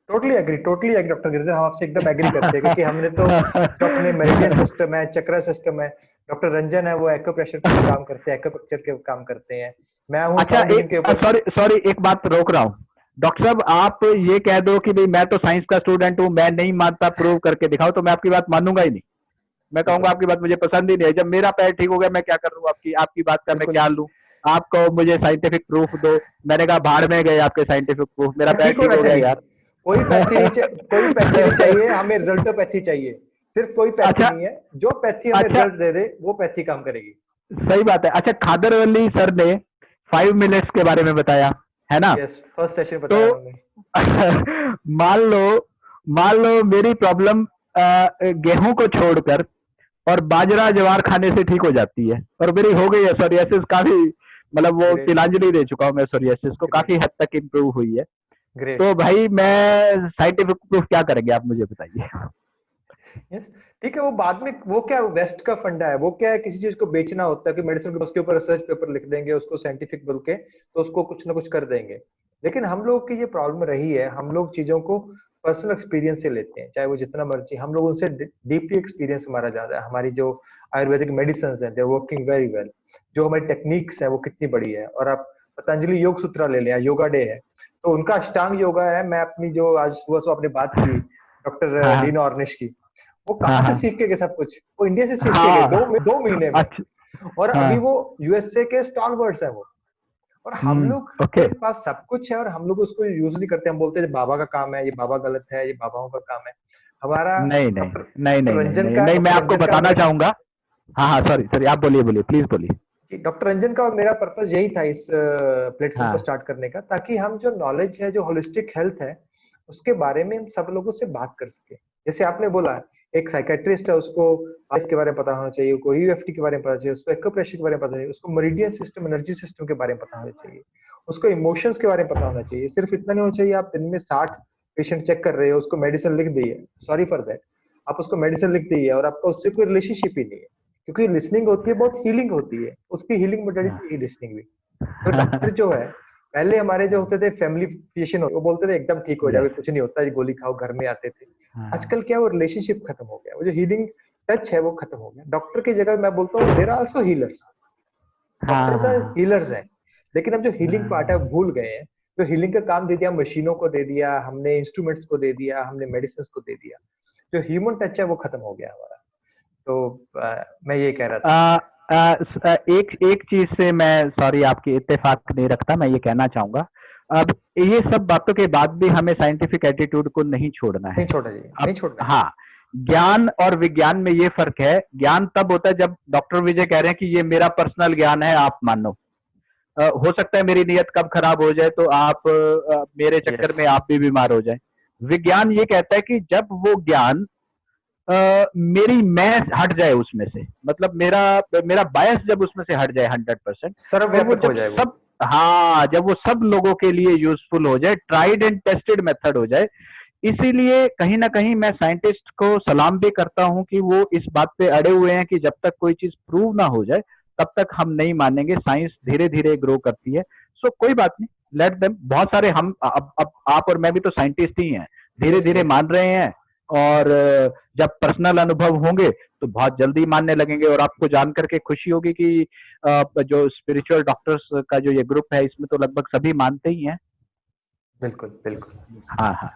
टोटली एग्री डॉक्टर गिरिधर, हम आपसे एकदम एग्री करते हैं, क्योंकि हमने तो जो अपने मेरिडियन सिस्टम है, चक्र सिस्टम है, डॉक्टर रंजन है वो एक्यूप्रेशर के काम करते हैं, एक्यूपंक्चर के काम करते हैं। मैं हूँ अच्छा, सॉरी एक बात रोक रहा हूँ डॉक्टर साहब, आप ये कह दो कि भाई मैं तो साइंस का स्टूडेंट हूँ, मैं नहीं मानता, प्रूव करके दिखाओ, तो मैं आपकी बात मानूंगा ही नहीं। मैं कहूंगा आपकी बात मुझे पसंद ही नहीं है। जब मेरा पैर ठीक हो गया, मैं क्या कर रहा हूँ आपकी बात का मैं क्या लूं? आपको मुझे साइंटिफिक प्रूफ दो। मैंने कहा भाड़ में गए आपके साइंटिफिक प्रूफ, मेरा पैर ठीक हो गया यार। कोई पैथी नहीं चाहिए हमें, रिजल्टोपैथी चाहिए। सिर्फ कोई पैथी नहीं है, जो पैथी हमें रिजल्ट दे दे वो पैथी काम करेगी। सही बात है। अच्छा, खादरवल्ली सर ने 5 मिनट्स के बारे में बताया है ना? यस, फर्स्ट सेशन बताया उन्होंने। मान लो मेरी प्रॉब्लम गेहूं को छोड़कर और बाजरा ज्वार खाने से ठीक हो जाती है, और मेरी हो गई है सोरियासिस काफी, मतलब वो तिलांजलि दे चुका हूं मैं सोरियासिस को, काफी हद तक इम्प्रूव हुई है। तो भाई मैं साइंटिफिक प्रूफ क्या करेंगे आप मुझे बताइए। ठीक है, वो बाद में, वो क्या वेस्ट का फंडा है, वो क्या है, किसी चीज को बेचना होता है कि मेडिसिन के उसके ऊपर रिसर्च पेपर लिख देंगे, उसको साइंटिफिक बोल के तो उसको कुछ ना कुछ कर देंगे। लेकिन हम लोग की ये प्रॉब्लम रही है, हम लोग चीजों को पर्सनल एक्सपीरियंस से लेते हैं, चाहे वो जितना मर्जी, हम लोग उनसे डीपली एक्सपीरियंस हमारा ज्यादा है। हमारी जो आयुर्वेदिक मेडिसिन है, दे वर्किंग वेरी वेल। जो हमारी टेक्निक्स है वो कितनी बड़ी है। और आप पतंजलि योग सूत्रा ले लें, योगा डे है, तो उनका अष्टांग योगा है। मैं अपनी जो आज सुबह आपने बात की डॉक्टर डीन ऑर्निश की, वो कहाँ से सीख के गए सब कुछ? वो इंडिया से सीख के गए 2 महीने में। और अभी वो यूएसए के स्टॉलवर्ड्स हैं वो। और हम लोग के पास सब कुछ है और हम लोग उसको यूज नहीं करते। हम बोलते हैं बाबा का काम है, ये बाबा गलत है, ये बाबाओं का काम है। हमारा नहीं, मैं आपको बताना चाहूंगा। हाँ, सॉरी आप बोलिए, प्लीज बोलिए। डॉक्टर रंजन का और मेरा पर्पस यही था इस प्लेटफॉर्म को स्टार्ट करने का, ताकि हम जो नॉलेज है, जो होलिस्टिक हेल्थ है, उसके बारे में हम सब लोगों से बात कर सके। जैसे आपने बोला, एक साइकेट्रिस्ट है, उसको के बारे में पता होना चाहिए, उसको ईएफटी के बारे में पता चाहिए, उसको एक्यूप्रेशर के बारे में पता चाहिए, उसको मेरिडियन सिस्टम, एनर्जी सिस्टम के बारे में पता होना चाहिए, उसको इमोशंस के बारे में पता होना चाहिए। सिर्फ इतना नहीं होना चाहिए आप दिन में 60 पेशेंट चेक कर रहे हो, उसको मेडिसिन लिख दी है, सॉरी फॉर दैट, आप उसको मेडिसिन लिख दी है और आपका उससे कोई रिलेशनशिप ही नहीं है। क्योंकि लिसनिंग होती है, बहुत हीलिंग होती है, उसकी हीलिंग मोडालिटी है लिसनिंग भी। तो डॉक्टर जो है, पहले हमारे जो होते थे फैमिली फिजिशियन, वो बोलते थे एकदम ठीक हो जाएगा, कुछ नहीं होता, ये गोली खाओ, घर में आते थे। आजकल क्या, वो रिलेशनशिप खत्म हो गया, वो जो हीलिंग टच है वो खत्म हो गया। डॉक्टर की जगह मैं बोलता हूँ there are also healers, doctors healers हैं, लेकिन हम जो हीलिंग पार्ट है भूल गए हैं। जो हीलिंग का काम दे दिया, मशीनों को दे दिया हमने, इंस्ट्रूमेंट्स को दे दिया हमने, मेडिसिन को दे दिया, जो ह्यूमन टच है वो खत्म हो गया हमारा। तो मैं ये कह रहा था। एक चीज से मैं सॉरी आपकी इत्तेफाक नहीं रखता, मैं ये कहना चाहूंगा, अब ये सब बातों के बाद भी हमें साइंटिफिक एटीट्यूड को नहीं छोड़ना है। नहीं छोड़ना। हाँ, ज्ञान और विज्ञान में ये फर्क है। ज्ञान तब होता है जब डॉक्टर विजय कह रहे हैं कि ये मेरा पर्सनल ज्ञान है, आप मानो। हो सकता है मेरी नीयत कब खराब हो जाए तो आप मेरे चक्कर में आप भी बीमार हो जाए। विज्ञान ये कहता है कि जब वो ज्ञान मेरी मैं हट जाए उसमें से, मतलब मेरा बायस जब उसमें से हट जाए 100%, सर्वव्यापक हो जाए सब, हाँ, जब वो सब लोगों के लिए यूजफुल हो जाए, ट्राइड एंड टेस्टेड मेथड हो जाए। इसीलिए कहीं ना कहीं मैं साइंटिस्ट को सलाम भी करता हूं कि वो इस बात पे अड़े हुए हैं कि जब तक कोई चीज प्रूव ना हो जाए तब तक हम नहीं मानेंगे। साइंस धीरे धीरे ग्रो करती है, सो कोई बात नहीं, लेट देम। बहुत सारे हम अब आप और मैं भी तो साइंटिस्ट ही हैं, धीरे धीरे मान रहे हैं, और जब पर्सनल अनुभव होंगे तो बहुत जल्दी मानने लगेंगे, और आपको जान करके खुशी होगी कि जो स्पिरिचुअल डॉक्टर्स का जो ये ग्रुप है इसमें तो लगभग सभी मानते ही हैं। बिल्कुल Yes, बिल्कुल। yes, हाँ yes.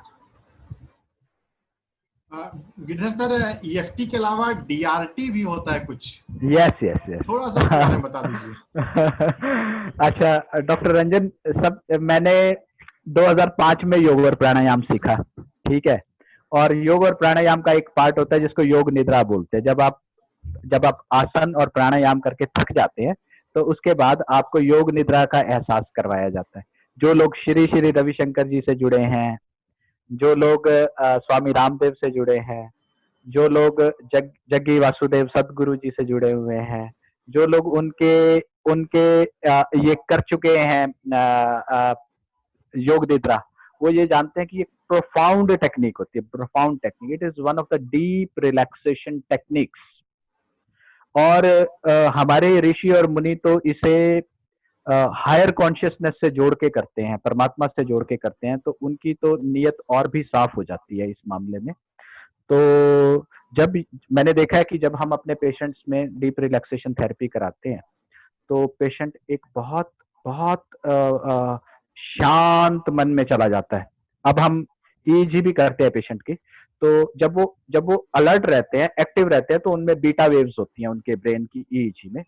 हाँ। गिरधर सर, ईएफटी के अलावा डीआरटी भी होता है कुछ, यस यस यस। थोड़ा सा उसके बारे में बता दीजिए। अच्छा डॉक्टर रंजन, मैंने 2005 में योग और प्राणायाम सीखा, ठीक है। और योग और प्राणायाम का एक पार्ट होता है जिसको योग निद्रा बोलते हैं। जब आप आसन और प्राणायाम करके थक जाते हैं तो उसके बाद आपको योग निद्रा का एहसास करवाया जाता है। जो लोग श्री श्री रविशंकर जी से जुड़े हैं, जो लोग स्वामी रामदेव से जुड़े हैं, जो लोग जग्गी वासुदेव सदगुरु जी से जुड़े हुए हैं, जो लोग उनके उनके ये कर चुके हैं योग निद्रा, वो ये जानते हैं कि ये प्रोफाउंड टेक्निक होती है, profound technique. It is one of the deep relaxation techniques. और हमारे ऋषि और मुनि तो इसे हायर कॉन्शियसनेस से जोड़ के करते हैं, परमात्मा से जोड़ के करते हैं, तो उनकी तो नीयत और भी साफ हो जाती है इस मामले में। तो जब मैंने देखा है कि जब हम अपने पेशेंट्स में डीप रिलैक्सेशन थेरेपी कराते हैं तो पेशेंट एक बहुत बहुत शांत मन में चला जाता है। अब हम ईईजी भी करते हैं पेशेंट की, तो जब वो अलर्ट रहते हैं, एक्टिव रहते हैं, तो उनमें बीटा वेव्स होती हैं उनके ब्रेन की ईईजी में।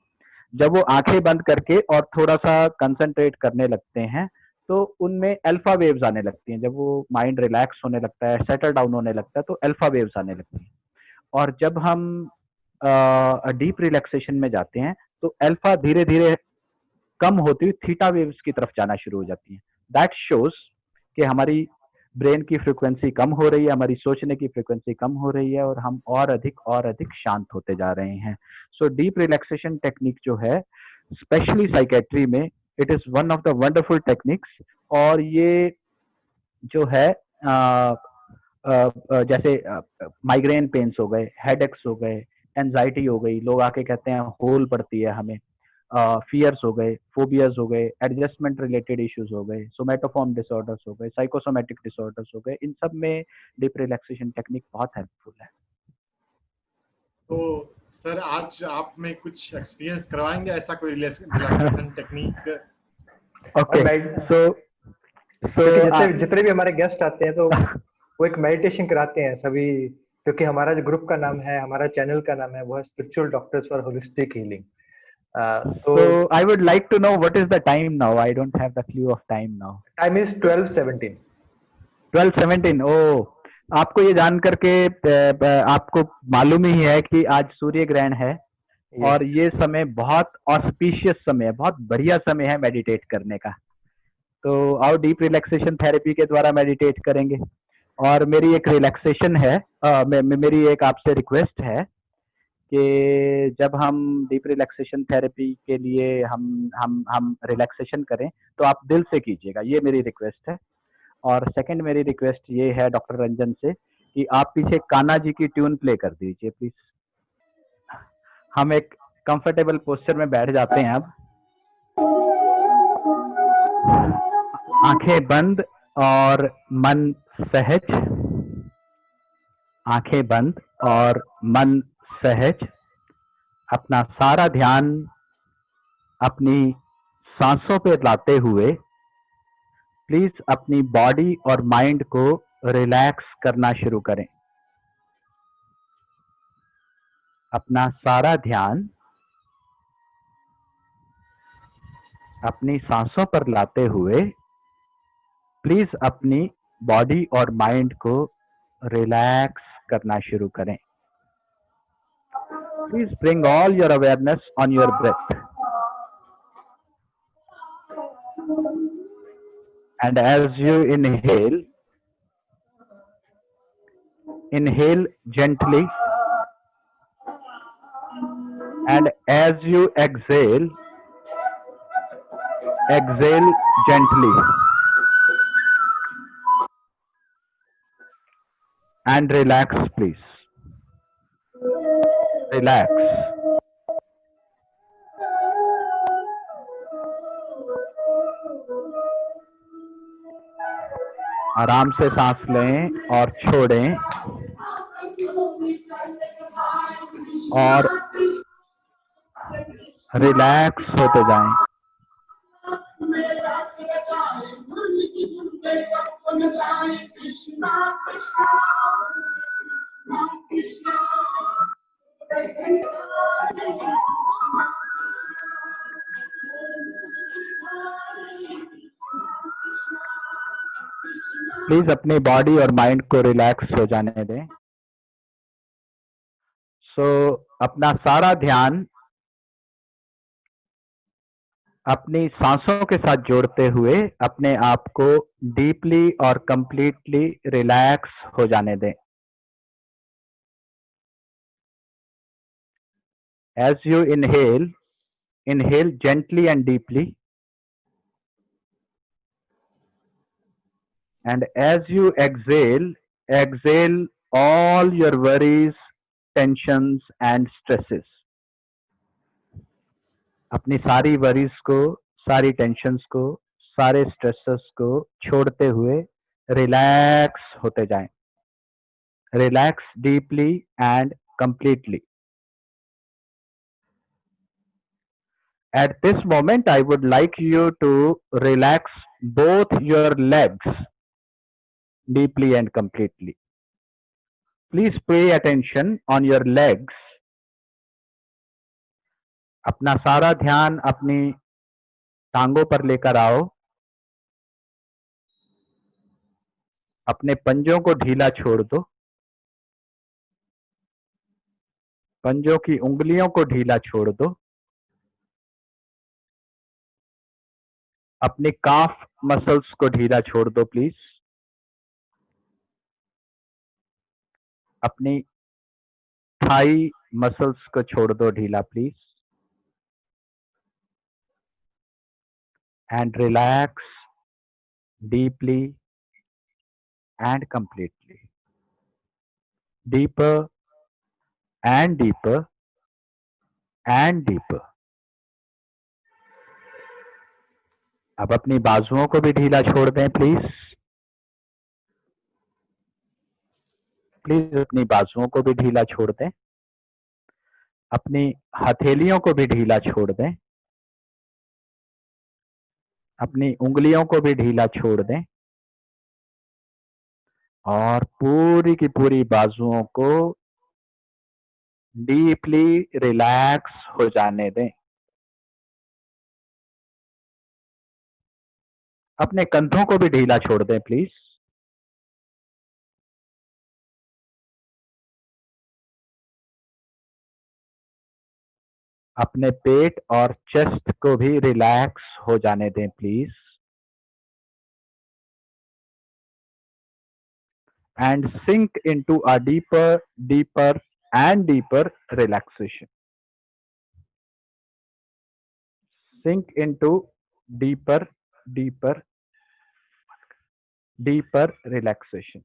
जब वो आंखें बंद करके और थोड़ा सा कंसंट्रेट करने लगते हैं तो उनमें अल्फा वेव्स आने लगती हैं। जब वो माइंड रिलैक्स होने लगता है, सेटल डाउन होने लगता है, तो अल्फा वेव्स आने लगती हैं। और जब हम डीप रिलैक्सेशन में जाते हैं तो अल्फा धीरे धीरे कम होती हुई थीटा वेव्स की तरफ जाना शुरू हो जाती है। दैट शोज कि हमारी ब्रेन की फ्रीक्वेंसी कम हो रही है, हमारी सोचने की फ्रीक्वेंसी कम हो रही है, और हम और अधिक शांत होते जा रहे हैं। सो डीप रिलैक्सेशन टेक्निक जो है, स्पेशली साइकेट्री में, it is one of the wonderful techniques. और ये जो है जैसे माइग्रेन पेन्स हो गए, हेडेक्स हो गए, एंजाइटी हो गई, लोग आके कहते हैं होल पड़ती है हमें, फियर्स हो गए, फोबियाज हो गए, एडजस्टमेंट रिलेटेड इश्यूज हो गए, सोमेटोफॉर्म डिसऑर्डर्स हो गए, साइकोसोमेटिक डिसऑर्डर्स हो गए, इन सब में डीप रिलैक्सेशन टेक्निक बहुत हेल्पफुल है। तो सर आज आप में कुछ एक्सपीरियंस करवाएंगे ऐसा कोई रिलैक्सेशन टेक्निक? ओके, सो जितने भी हमारे गेस्ट आते हैं तो वो एक मेडिटेशन कराते हैं सभी, क्योंकि हमारा जो ग्रुप का नाम है, हमारा चैनल का नाम है, वो है spiritual doctors for holistic healing. So I would like to know what is the time now. I don't have the clue of time now. Time is 12:17. 12:17। ओ, आपको ये जान करके आपको मालूम ही है कि आज सूर्य ग्रहण है। yes. और ये समय बहुत ऑस्पिशियस समय है, बहुत बढ़िया समय है मेडिटेट करने का। तो आओ डीप रिलैक्सेशन थेरेपी के द्वारा मेडिटेट करेंगे। और मेरी एक रिलैक्सेशन है, मेरी एक आपसे रिक्वेस्ट है कि जब हम डीप रिलैक्सेशन थेरेपी के लिए हम रिलैक्सेशन करें तो आप दिल से कीजिएगा, ये मेरी रिक्वेस्ट है। और सेकंड मेरी रिक्वेस्ट ये है डॉक्टर रंजन से कि आप पीछे कान्हा जी की ट्यून प्ले कर दीजिए प्लीज। हम एक कंफर्टेबल पोस्चर में बैठ जाते हैं। अब आंखें बंद और मन सहज, आंखें बंद और मन सहज। अपना सारा ध्यान अपनी सांसों पे लाते हुए प्लीज अपनी बॉडी और माइंड को रिलैक्स करना शुरू करें। अपना सारा ध्यान अपनी सांसों पर लाते हुए प्लीज अपनी बॉडी और माइंड को रिलैक्स करना शुरू करें। Please bring all your awareness on your breath. And as you inhale, inhale gently, and as you exhale, exhale gently, and relax please, relax। आराम से सांस लें और छोड़ें। और रिलैक्स होते जाएं। प्लीज अपनी बॉडी और माइंड को रिलैक्स हो जाने दें। अपना सारा ध्यान अपनी सांसों के साथ जोड़ते हुए अपने आप को डीपली और कंप्लीटली रिलैक्स हो जाने दें। As you inhale, inhale gently and deeply. And as you exhale, exhale all your worries, tensions and stresses. अपनी सारी वरीज को, सारी टेंशन्स को, सारे स्ट्रेसेस को छोड़ते हुए रिलैक्स होते जाएं। Relax deeply and completely. At this moment, I would like you to relax both your legs deeply and completely. Please pay attention on your legs. अपना सारा ध्यान अपनी टांगों पर लेकर आओ। अपने पंजों को ढीला छोड़ दो। पंजों की उंगलियों को ढीला छोड़ दो। अपने काफ मसल्स को ढीला छोड़ दो प्लीज। अपनी थाई मसल्स को छोड़ दो ढीला please. And relax deeply and completely. Deeper and deeper and deeper. अब अपनी बाजुओं को भी ढीला छोड़ दें प्लीज। प्लीज अपनी बाजुओं को भी ढीला छोड़ दें। अपनी हथेलियों को भी ढीला छोड़ दें। अपनी उंगलियों को भी ढीला छोड़ दें और पूरी की पूरी बाजुओं को डीपली रिलैक्स हो जाने दें। अपने कंधों को भी ढीला छोड़ दें प्लीज। अपने पेट और चेस्ट को भी रिलैक्स हो जाने दें please. And sink into a deeper, deeper and deeper relaxation. Sink into deeper, deeper, deeper relaxation.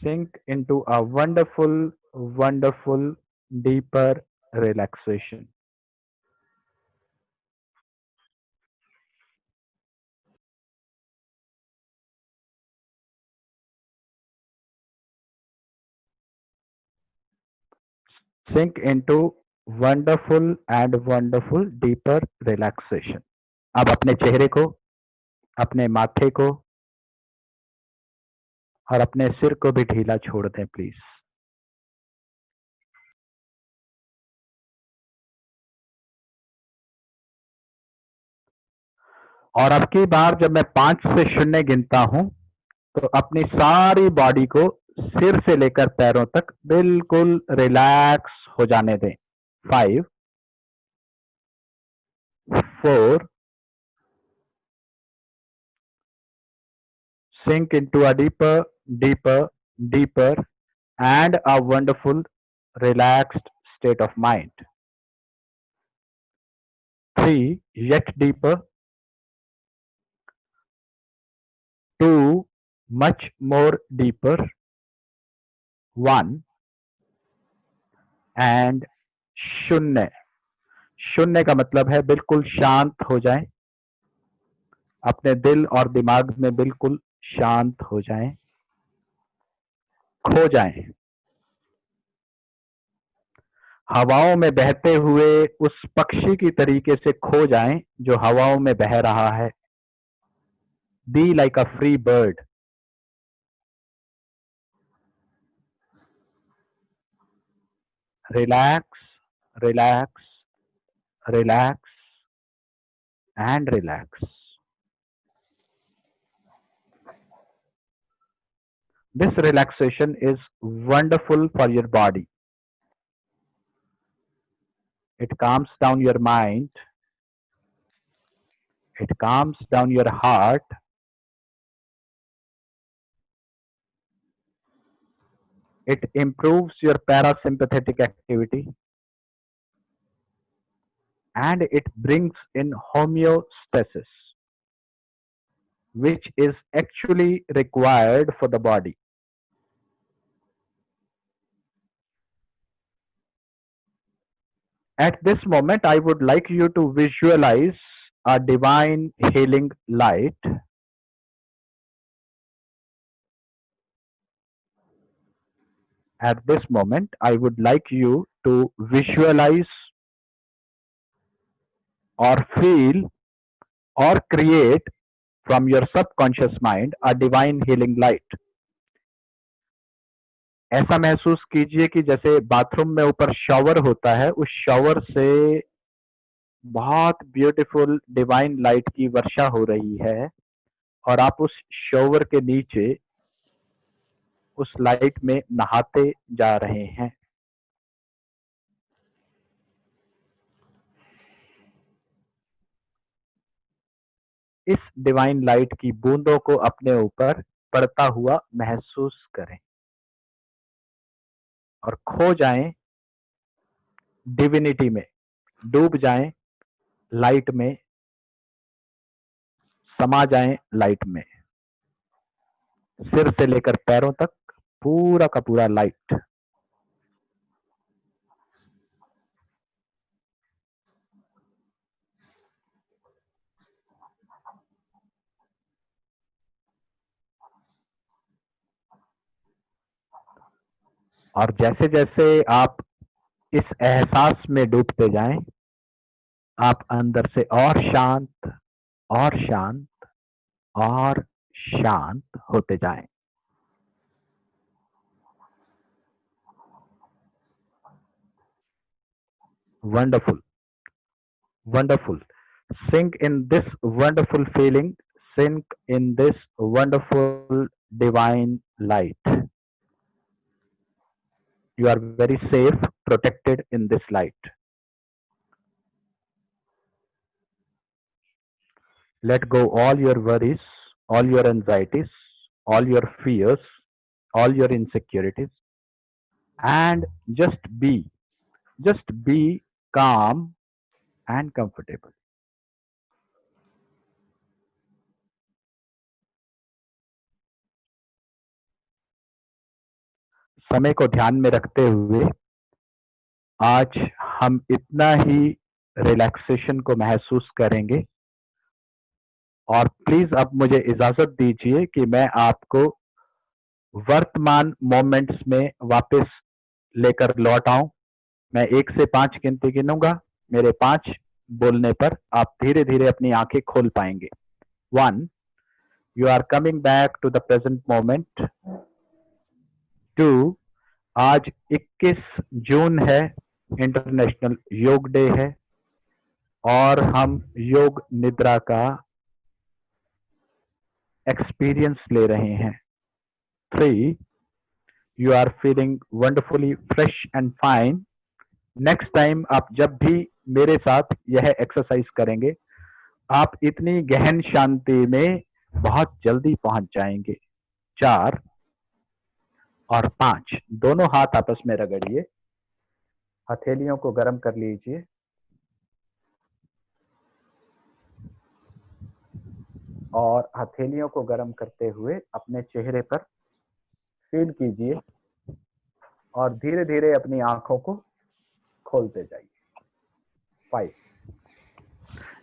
Sink into a wonderful, wonderful, deeper relaxation. Sink into wonderful and wonderful deeper relaxation. अब अपने चेहरे को, अपने माथे को और अपने सिर को भी ढीला छोड़ दें प्लीज। और अब की बार जब मैं 5 से शून्य गिनता हूं तो अपनी सारी बॉडी को सिर से लेकर पैरों तक बिल्कुल रिलैक्स हो जाने दें। 5, 4, sink into a deeper, deeper, deeper and a wonderful relaxed state of mind. 3, yet deeper. 2, much more deeper. 1 and शून्य। शून्य का मतलब है बिल्कुल शांत हो जाएं। अपने दिल और दिमाग में बिल्कुल शांत हो जाएं, खो जाएं, हवाओं में बहते हुए उस पक्षी की तरीके से खो जाएं जो हवाओं में बह रहा है। Be like a free bird. Relax, relax, relax and relax. This relaxation is wonderful for your body. It calms down your mind. It calms down your heart. It improves your parasympathetic activity. And it brings in homeostasis, which is actually required for the body. At this moment, I would like you to visualize a divine healing light. At this moment, I would like you to visualize or feel or create from your subconscious mind a divine healing light. ऐसा महसूस कीजिए कि जैसे bathroom में ऊपर shower होता है, उस शॉवर से बहुत ब्यूटीफुल डिवाइन लाइट की वर्षा हो रही है और आप उस शॉवर के नीचे उस लाइट में नहाते जा रहे हैं। इस डिवाइन लाइट की बूंदों को अपने ऊपर पड़ता हुआ महसूस करें और खो जाएं डिविनिटी में, डूब जाएं लाइट में, समा जाएं लाइट में। सिर से लेकर पैरों तक पूरा का पूरा लाइट। और जैसे जैसे आप इस एहसास में डूबते जाएं, आप अंदर से और शांत और शांत और शांत होते जाएं। Wonderful, wonderful. Sink in this wonderful feeling, sink in this wonderful divine light. You are very safe, protected in this light. Let go all your worries, all your anxieties, all your fears, all your insecurities, and just be calm and comfortable. समय को ध्यान में रखते हुए आज हम इतना ही relaxation को महसूस करेंगे और प्लीज अब मुझे इजाजत दीजिए कि मैं आपको वर्तमान मोमेंट्स में वापस लेकर लौट आऊं। मैं 1 से 5 गिनती गिनूंगा। मेरे 5 बोलने पर आप धीरे धीरे अपनी आंखें खोल पाएंगे। 1, you are coming back to the present moment. 2, आज 21 जून है, इंटरनेशनल योग डे है और हम योग निद्रा का एक्सपीरियंस ले रहे हैं। 3, you are feeling wonderfully fresh and fine. Next time आप जब भी मेरे साथ यह एक्सरसाइज करेंगे, आप इतनी गहन शांति में बहुत जल्दी पहुंच जाएंगे। 4 और 5 दोनों हाथ आपस में रगड़िए, हथेलियों को गर्म कर लीजिए और हथेलियों को गर्म करते हुए अपने चेहरे पर फील कीजिए और धीरे धीरे अपनी आंखों को खोलते जाइए। 5,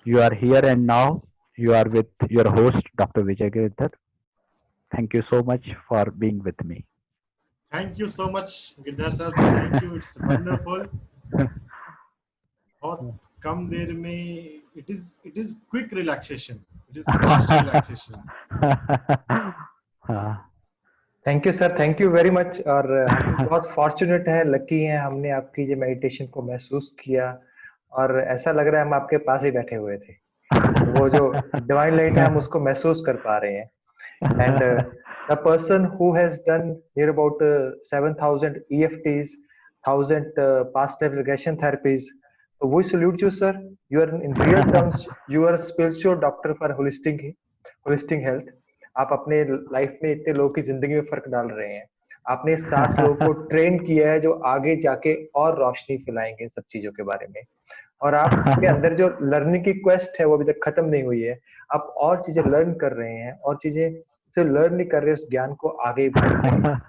you are here and now, you are with your host Dr. Vijay Girdhar. Thank you so much for being with me. Thank you so much, Girdhar sir. Thank you. It's wonderful. बहुत कम देर में it is quick relaxation. It is fast relaxation. Thank you sir, thank you very much. और हम बहुत fortunate हैं, lucky हैं, हमने आपकी ये मेडिटेशन को महसूस किया और ऐसा लग रहा है हम आपके पास ही बैठे हुए थे। वो जो डिवाइन लाइट है हम उसको महसूस कर पा रहे हैं। And the person who has done near about 7,000 EFTs, 1,000 past life regression therapies, so we salute you sir. You are in real terms you are a spiritual doctor for holistic health. आप अपने life में इतने लोगों की जिंदगी में फर्क डाल रहे हैं। आपने 60 लोगों को ट्रेन किया है जो आगे जाके और रोशनी फैलाएंगे सब चीजों के बारे में। और आपके अंदर जो लर्निंग की क्वेस्ट है वो अभी तक खत्म नहीं हुई है। आप और चीजें लर्न कर रहे हैं और चीजें जो लर्न नहीं कर रहे उस ज्ञान को आगे बढ़ा रहे हैं।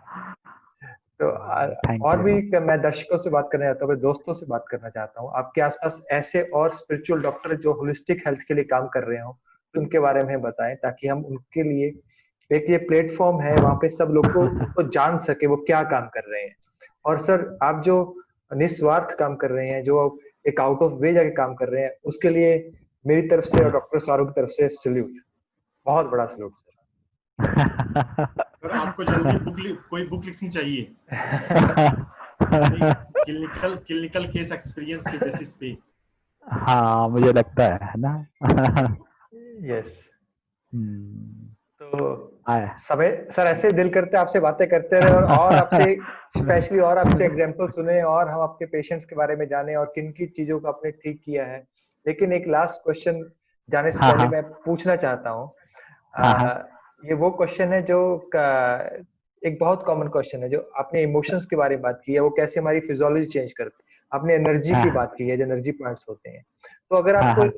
तो और भी मैं दर्शकों से बात करना चाहता हूँ, दोस्तों से बात करना चाहता हूँ, आपके आसपास ऐसे और स्पिरिचुअल डॉक्टर जो होलिस्टिक हेल्थ के लिए काम कर रहे हो तो उनके बारे में बताएं ताकि हम उनके लिए एक ये प्लेटफॉर्म है वहां पे सब लोग को जान सके वो क्या काम कर रहे हैं। और सर आप जो निस्वार्थ काम कर रहे हैं, जो एक आउट ऑफ वे जाके काम कर रहे हैं, उसके लिए मेरी तरफ से और डॉक्टर सौरभ की तरफ से सल्यूट, बहुत बड़ा सल्यूट सर। सर आपको जल्दी कोई बुक लिखनी चाहिए क्लिनिकल केस एक्सपीरियंस के बेसिस पे। हाँ मुझे लगता है ना। यस तो समय सर ऐसे दिल करते आपसे बातें करते रहे और आपसे स्पेशली और आपसे एग्जांपल सुने और हम आपके पेशेंट्स के बारे में जाने और किन की चीजों को आपने ठीक किया है। लेकिन एक लास्ट क्वेश्चन जाने से पहले मैं पूछना चाहता हूँ, ये वो क्वेश्चन है जो एक बहुत कॉमन क्वेश्चन है, जो आपने इमोशंस के बारे में बात की है, वो कैसे हमारी फिजियोलॉजी चेंज करती है। आपने एनर्जी की बात की है, जो एनर्जी पॉइंट्स होते हैं। तो अगर आपको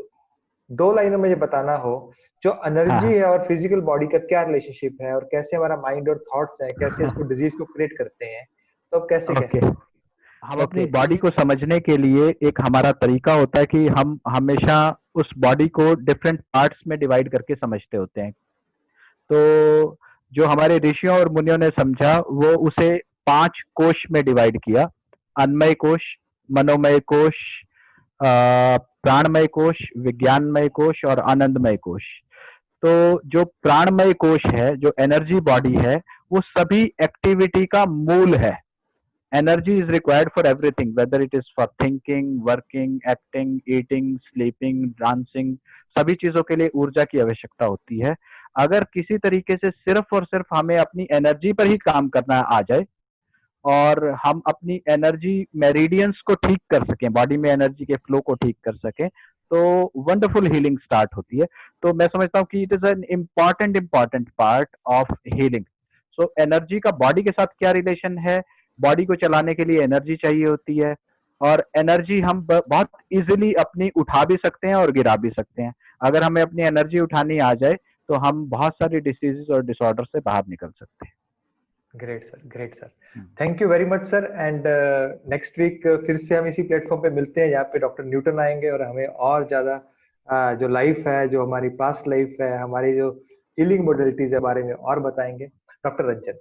2 लाइनों में ये बताना हो जो एनर्जी है और फिजिकल बॉडी का क्या रिलेशनशिप है और कैसे हमारा माइंड और थॉट्स है कैसे इसको डिजीज को क्रिएट करते हैं, तो कैसे कैसे हम अपनी बॉडी को समझने के लिए एक हमारा तरीका होता है कि हम हमेशा उस बॉडी को डिफरेंट पार्ट्स में डिवाइड करके समझते होते हैं। तो जो हमारे ऋषियों और मुनियों ने समझा वो उसे 5 कोश में डिवाइड किया, अन्नमय कोश, मनोमय कोश, प्राणमय कोश, विज्ञानमय कोश और आनंदमय कोश। तो जो प्राणमय कोश है, जो एनर्जी बॉडी है, वो सभी एक्टिविटी का मूल है। Energy is required for everything, whether it is for thinking, working, acting, eating, sleeping, dancing, सभी चीजों के लिए ऊर्जा की आवश्यकता होती है। अगर किसी तरीके से सिर्फ और सिर्फ हमें अपनी एनर्जी पर ही काम करना आ जाए और हम अपनी एनर्जी मेरिडियंस को ठीक कर सकें, बॉडी में एनर्जी के फ्लो को ठीक कर सकें, तो वंडरफुल हीलिंग स्टार्ट होती है। तो मैं समझता हूँ कि it is an important part of healing. So energy का बॉडी के साथ क्या रिलेशन है? बॉडी को चलाने के लिए एनर्जी चाहिए होती है और एनर्जी हम बहुत इजीली अपनी उठा भी सकते हैं और गिरा भी सकते हैं। अगर हमें अपनी एनर्जी उठानी आ जाए तो हम बहुत सारी डिसीजेस और डिसऑर्डर से बाहर निकल सकते हैं। Great sir, thank you very much sir. And next week फिर से हम इसी प्लेटफॉर्म पे मिलते हैं, यहाँ पे डॉक्टर न्यूटन आएंगे और हमें और ज्यादा जो लाइफ है, जो हमारी पास्ट लाइफ है, हमारी जो हीलिंग मोडलिटीज के बारे में और बताएंगे डॉक्टर रंजन।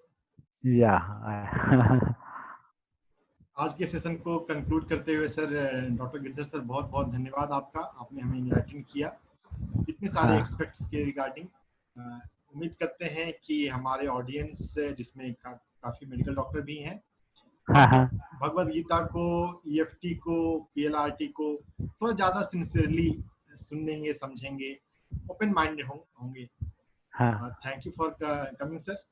आज के सेशन को कंक्लूड करते हुए सर, डॉक्टर गिरधर सर बहुत बहुत धन्यवाद आपका, आपने हमें इनलाइटन किया इतने सारे एक्सपेक्ट्स के रिगार्डिंग। उम्मीद करते हैं कि हमारे ऑडियंस जिसमें काफी मेडिकल डॉक्टर भी हैं, भगवद गीता को, EFT को, PLRT को थोड़ा ज्यादा सिंसियरली सुनेंगे, समझेंगे, ओपन माइंडेड होंगे। Thank you for coming sir.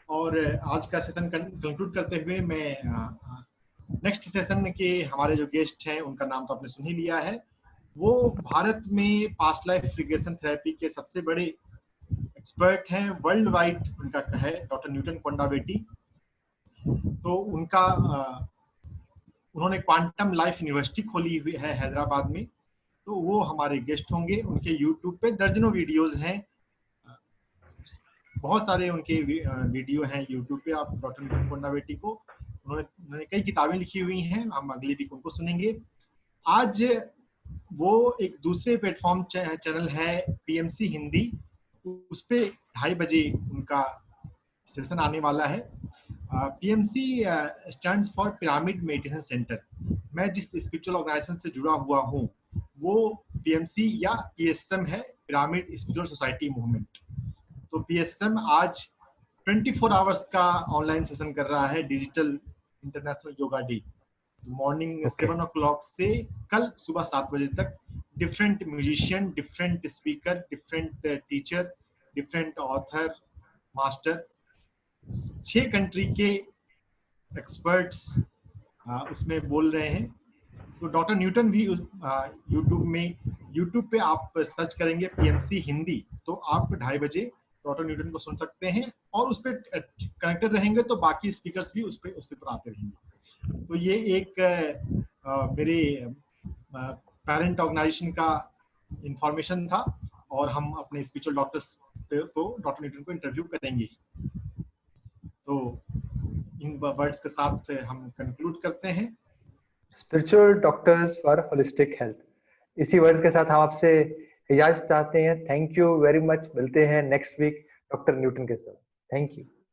और आज का सेशन कंक्लूड करते हुए मैं नेक्स्ट सेशन के हमारे जो गेस्ट हैं उनका नाम तो आपने सुन ही लिया है। वो भारत में पास्ट लाइफ रिग्रेशन थेरेपी के सबसे बड़े एक्सपर्ट हैं, वर्ल्ड वाइड उनका है, डॉक्टर न्यूटन कोंडावेटी। तो उनका उन्होंने क्वांटम लाइफ यूनिवर्सिटी खोली हुई है हैदराबाद में, तो वो हमारे गेस्ट होंगे। उनके यूट्यूब पे दर्जनों वीडियोस हैं, बहुत सारे उनके वीडियो हैं यूट्यूब पे। आप डॉक्टर न्यूटन कोंडावेटी को, उन्होंने कई किताबें लिखी हुई हैं, हम अगले वीक उनको सुनेंगे। आज वो एक दूसरे प्लेटफॉर्म चैनल है PMC हिंदी, उस पे 2:30 बजे उनका सेशन आने वाला है। PMC stands for pyramid meditation centre. मैं जिस स्पिरिचुअल ऑर्गेनाइजेशन से जुड़ा हुआ हूँ वो PMC या PSM है, पिरामिड स्पिरिचुअल सोसाइटी मूवमेंट। तो PSM आज 24 आवर्स का ऑनलाइन सेशन कर रहा है, digital international yoga day. Morning 7 o'clock से कल सुबह 7 बजे तक different musician, different speaker, different teacher, different author, master, 6 country के एक्सपर्ट्स उसमें बोल रहे हैं। तो डॉक्टर न्यूटन भी यूट्यूब पे आप सर्च करेंगे PMC हिंदी तो आप 2:30 बजे डॉक्टर न्यूटन को सुन सकते हैं, और उस पर कनेक्टेड रहेंगे तो बाकी स्पीकर्स भी उस पर आते रहेंगे। तो ये एक मेरे पेरेंट ऑर्गेनाइजेशन का इंफॉर्मेशन था, और हम अपने स्पिरिचुअल डॉक्टर्स पे तो डॉक्टर न्यूटन को इंटरव्यू करेंगे। तो इन वर्ड्स के साथ हम कंक्लूड करते हैं। Spiritual doctors for holistic health, इसी वर्ड्स के साथ हम आपसे इजाजत चाहते हैं। Thank you very much. मिलते हैं नेक्स्ट वीक डॉक्टर न्यूटन के साथ। Thank you.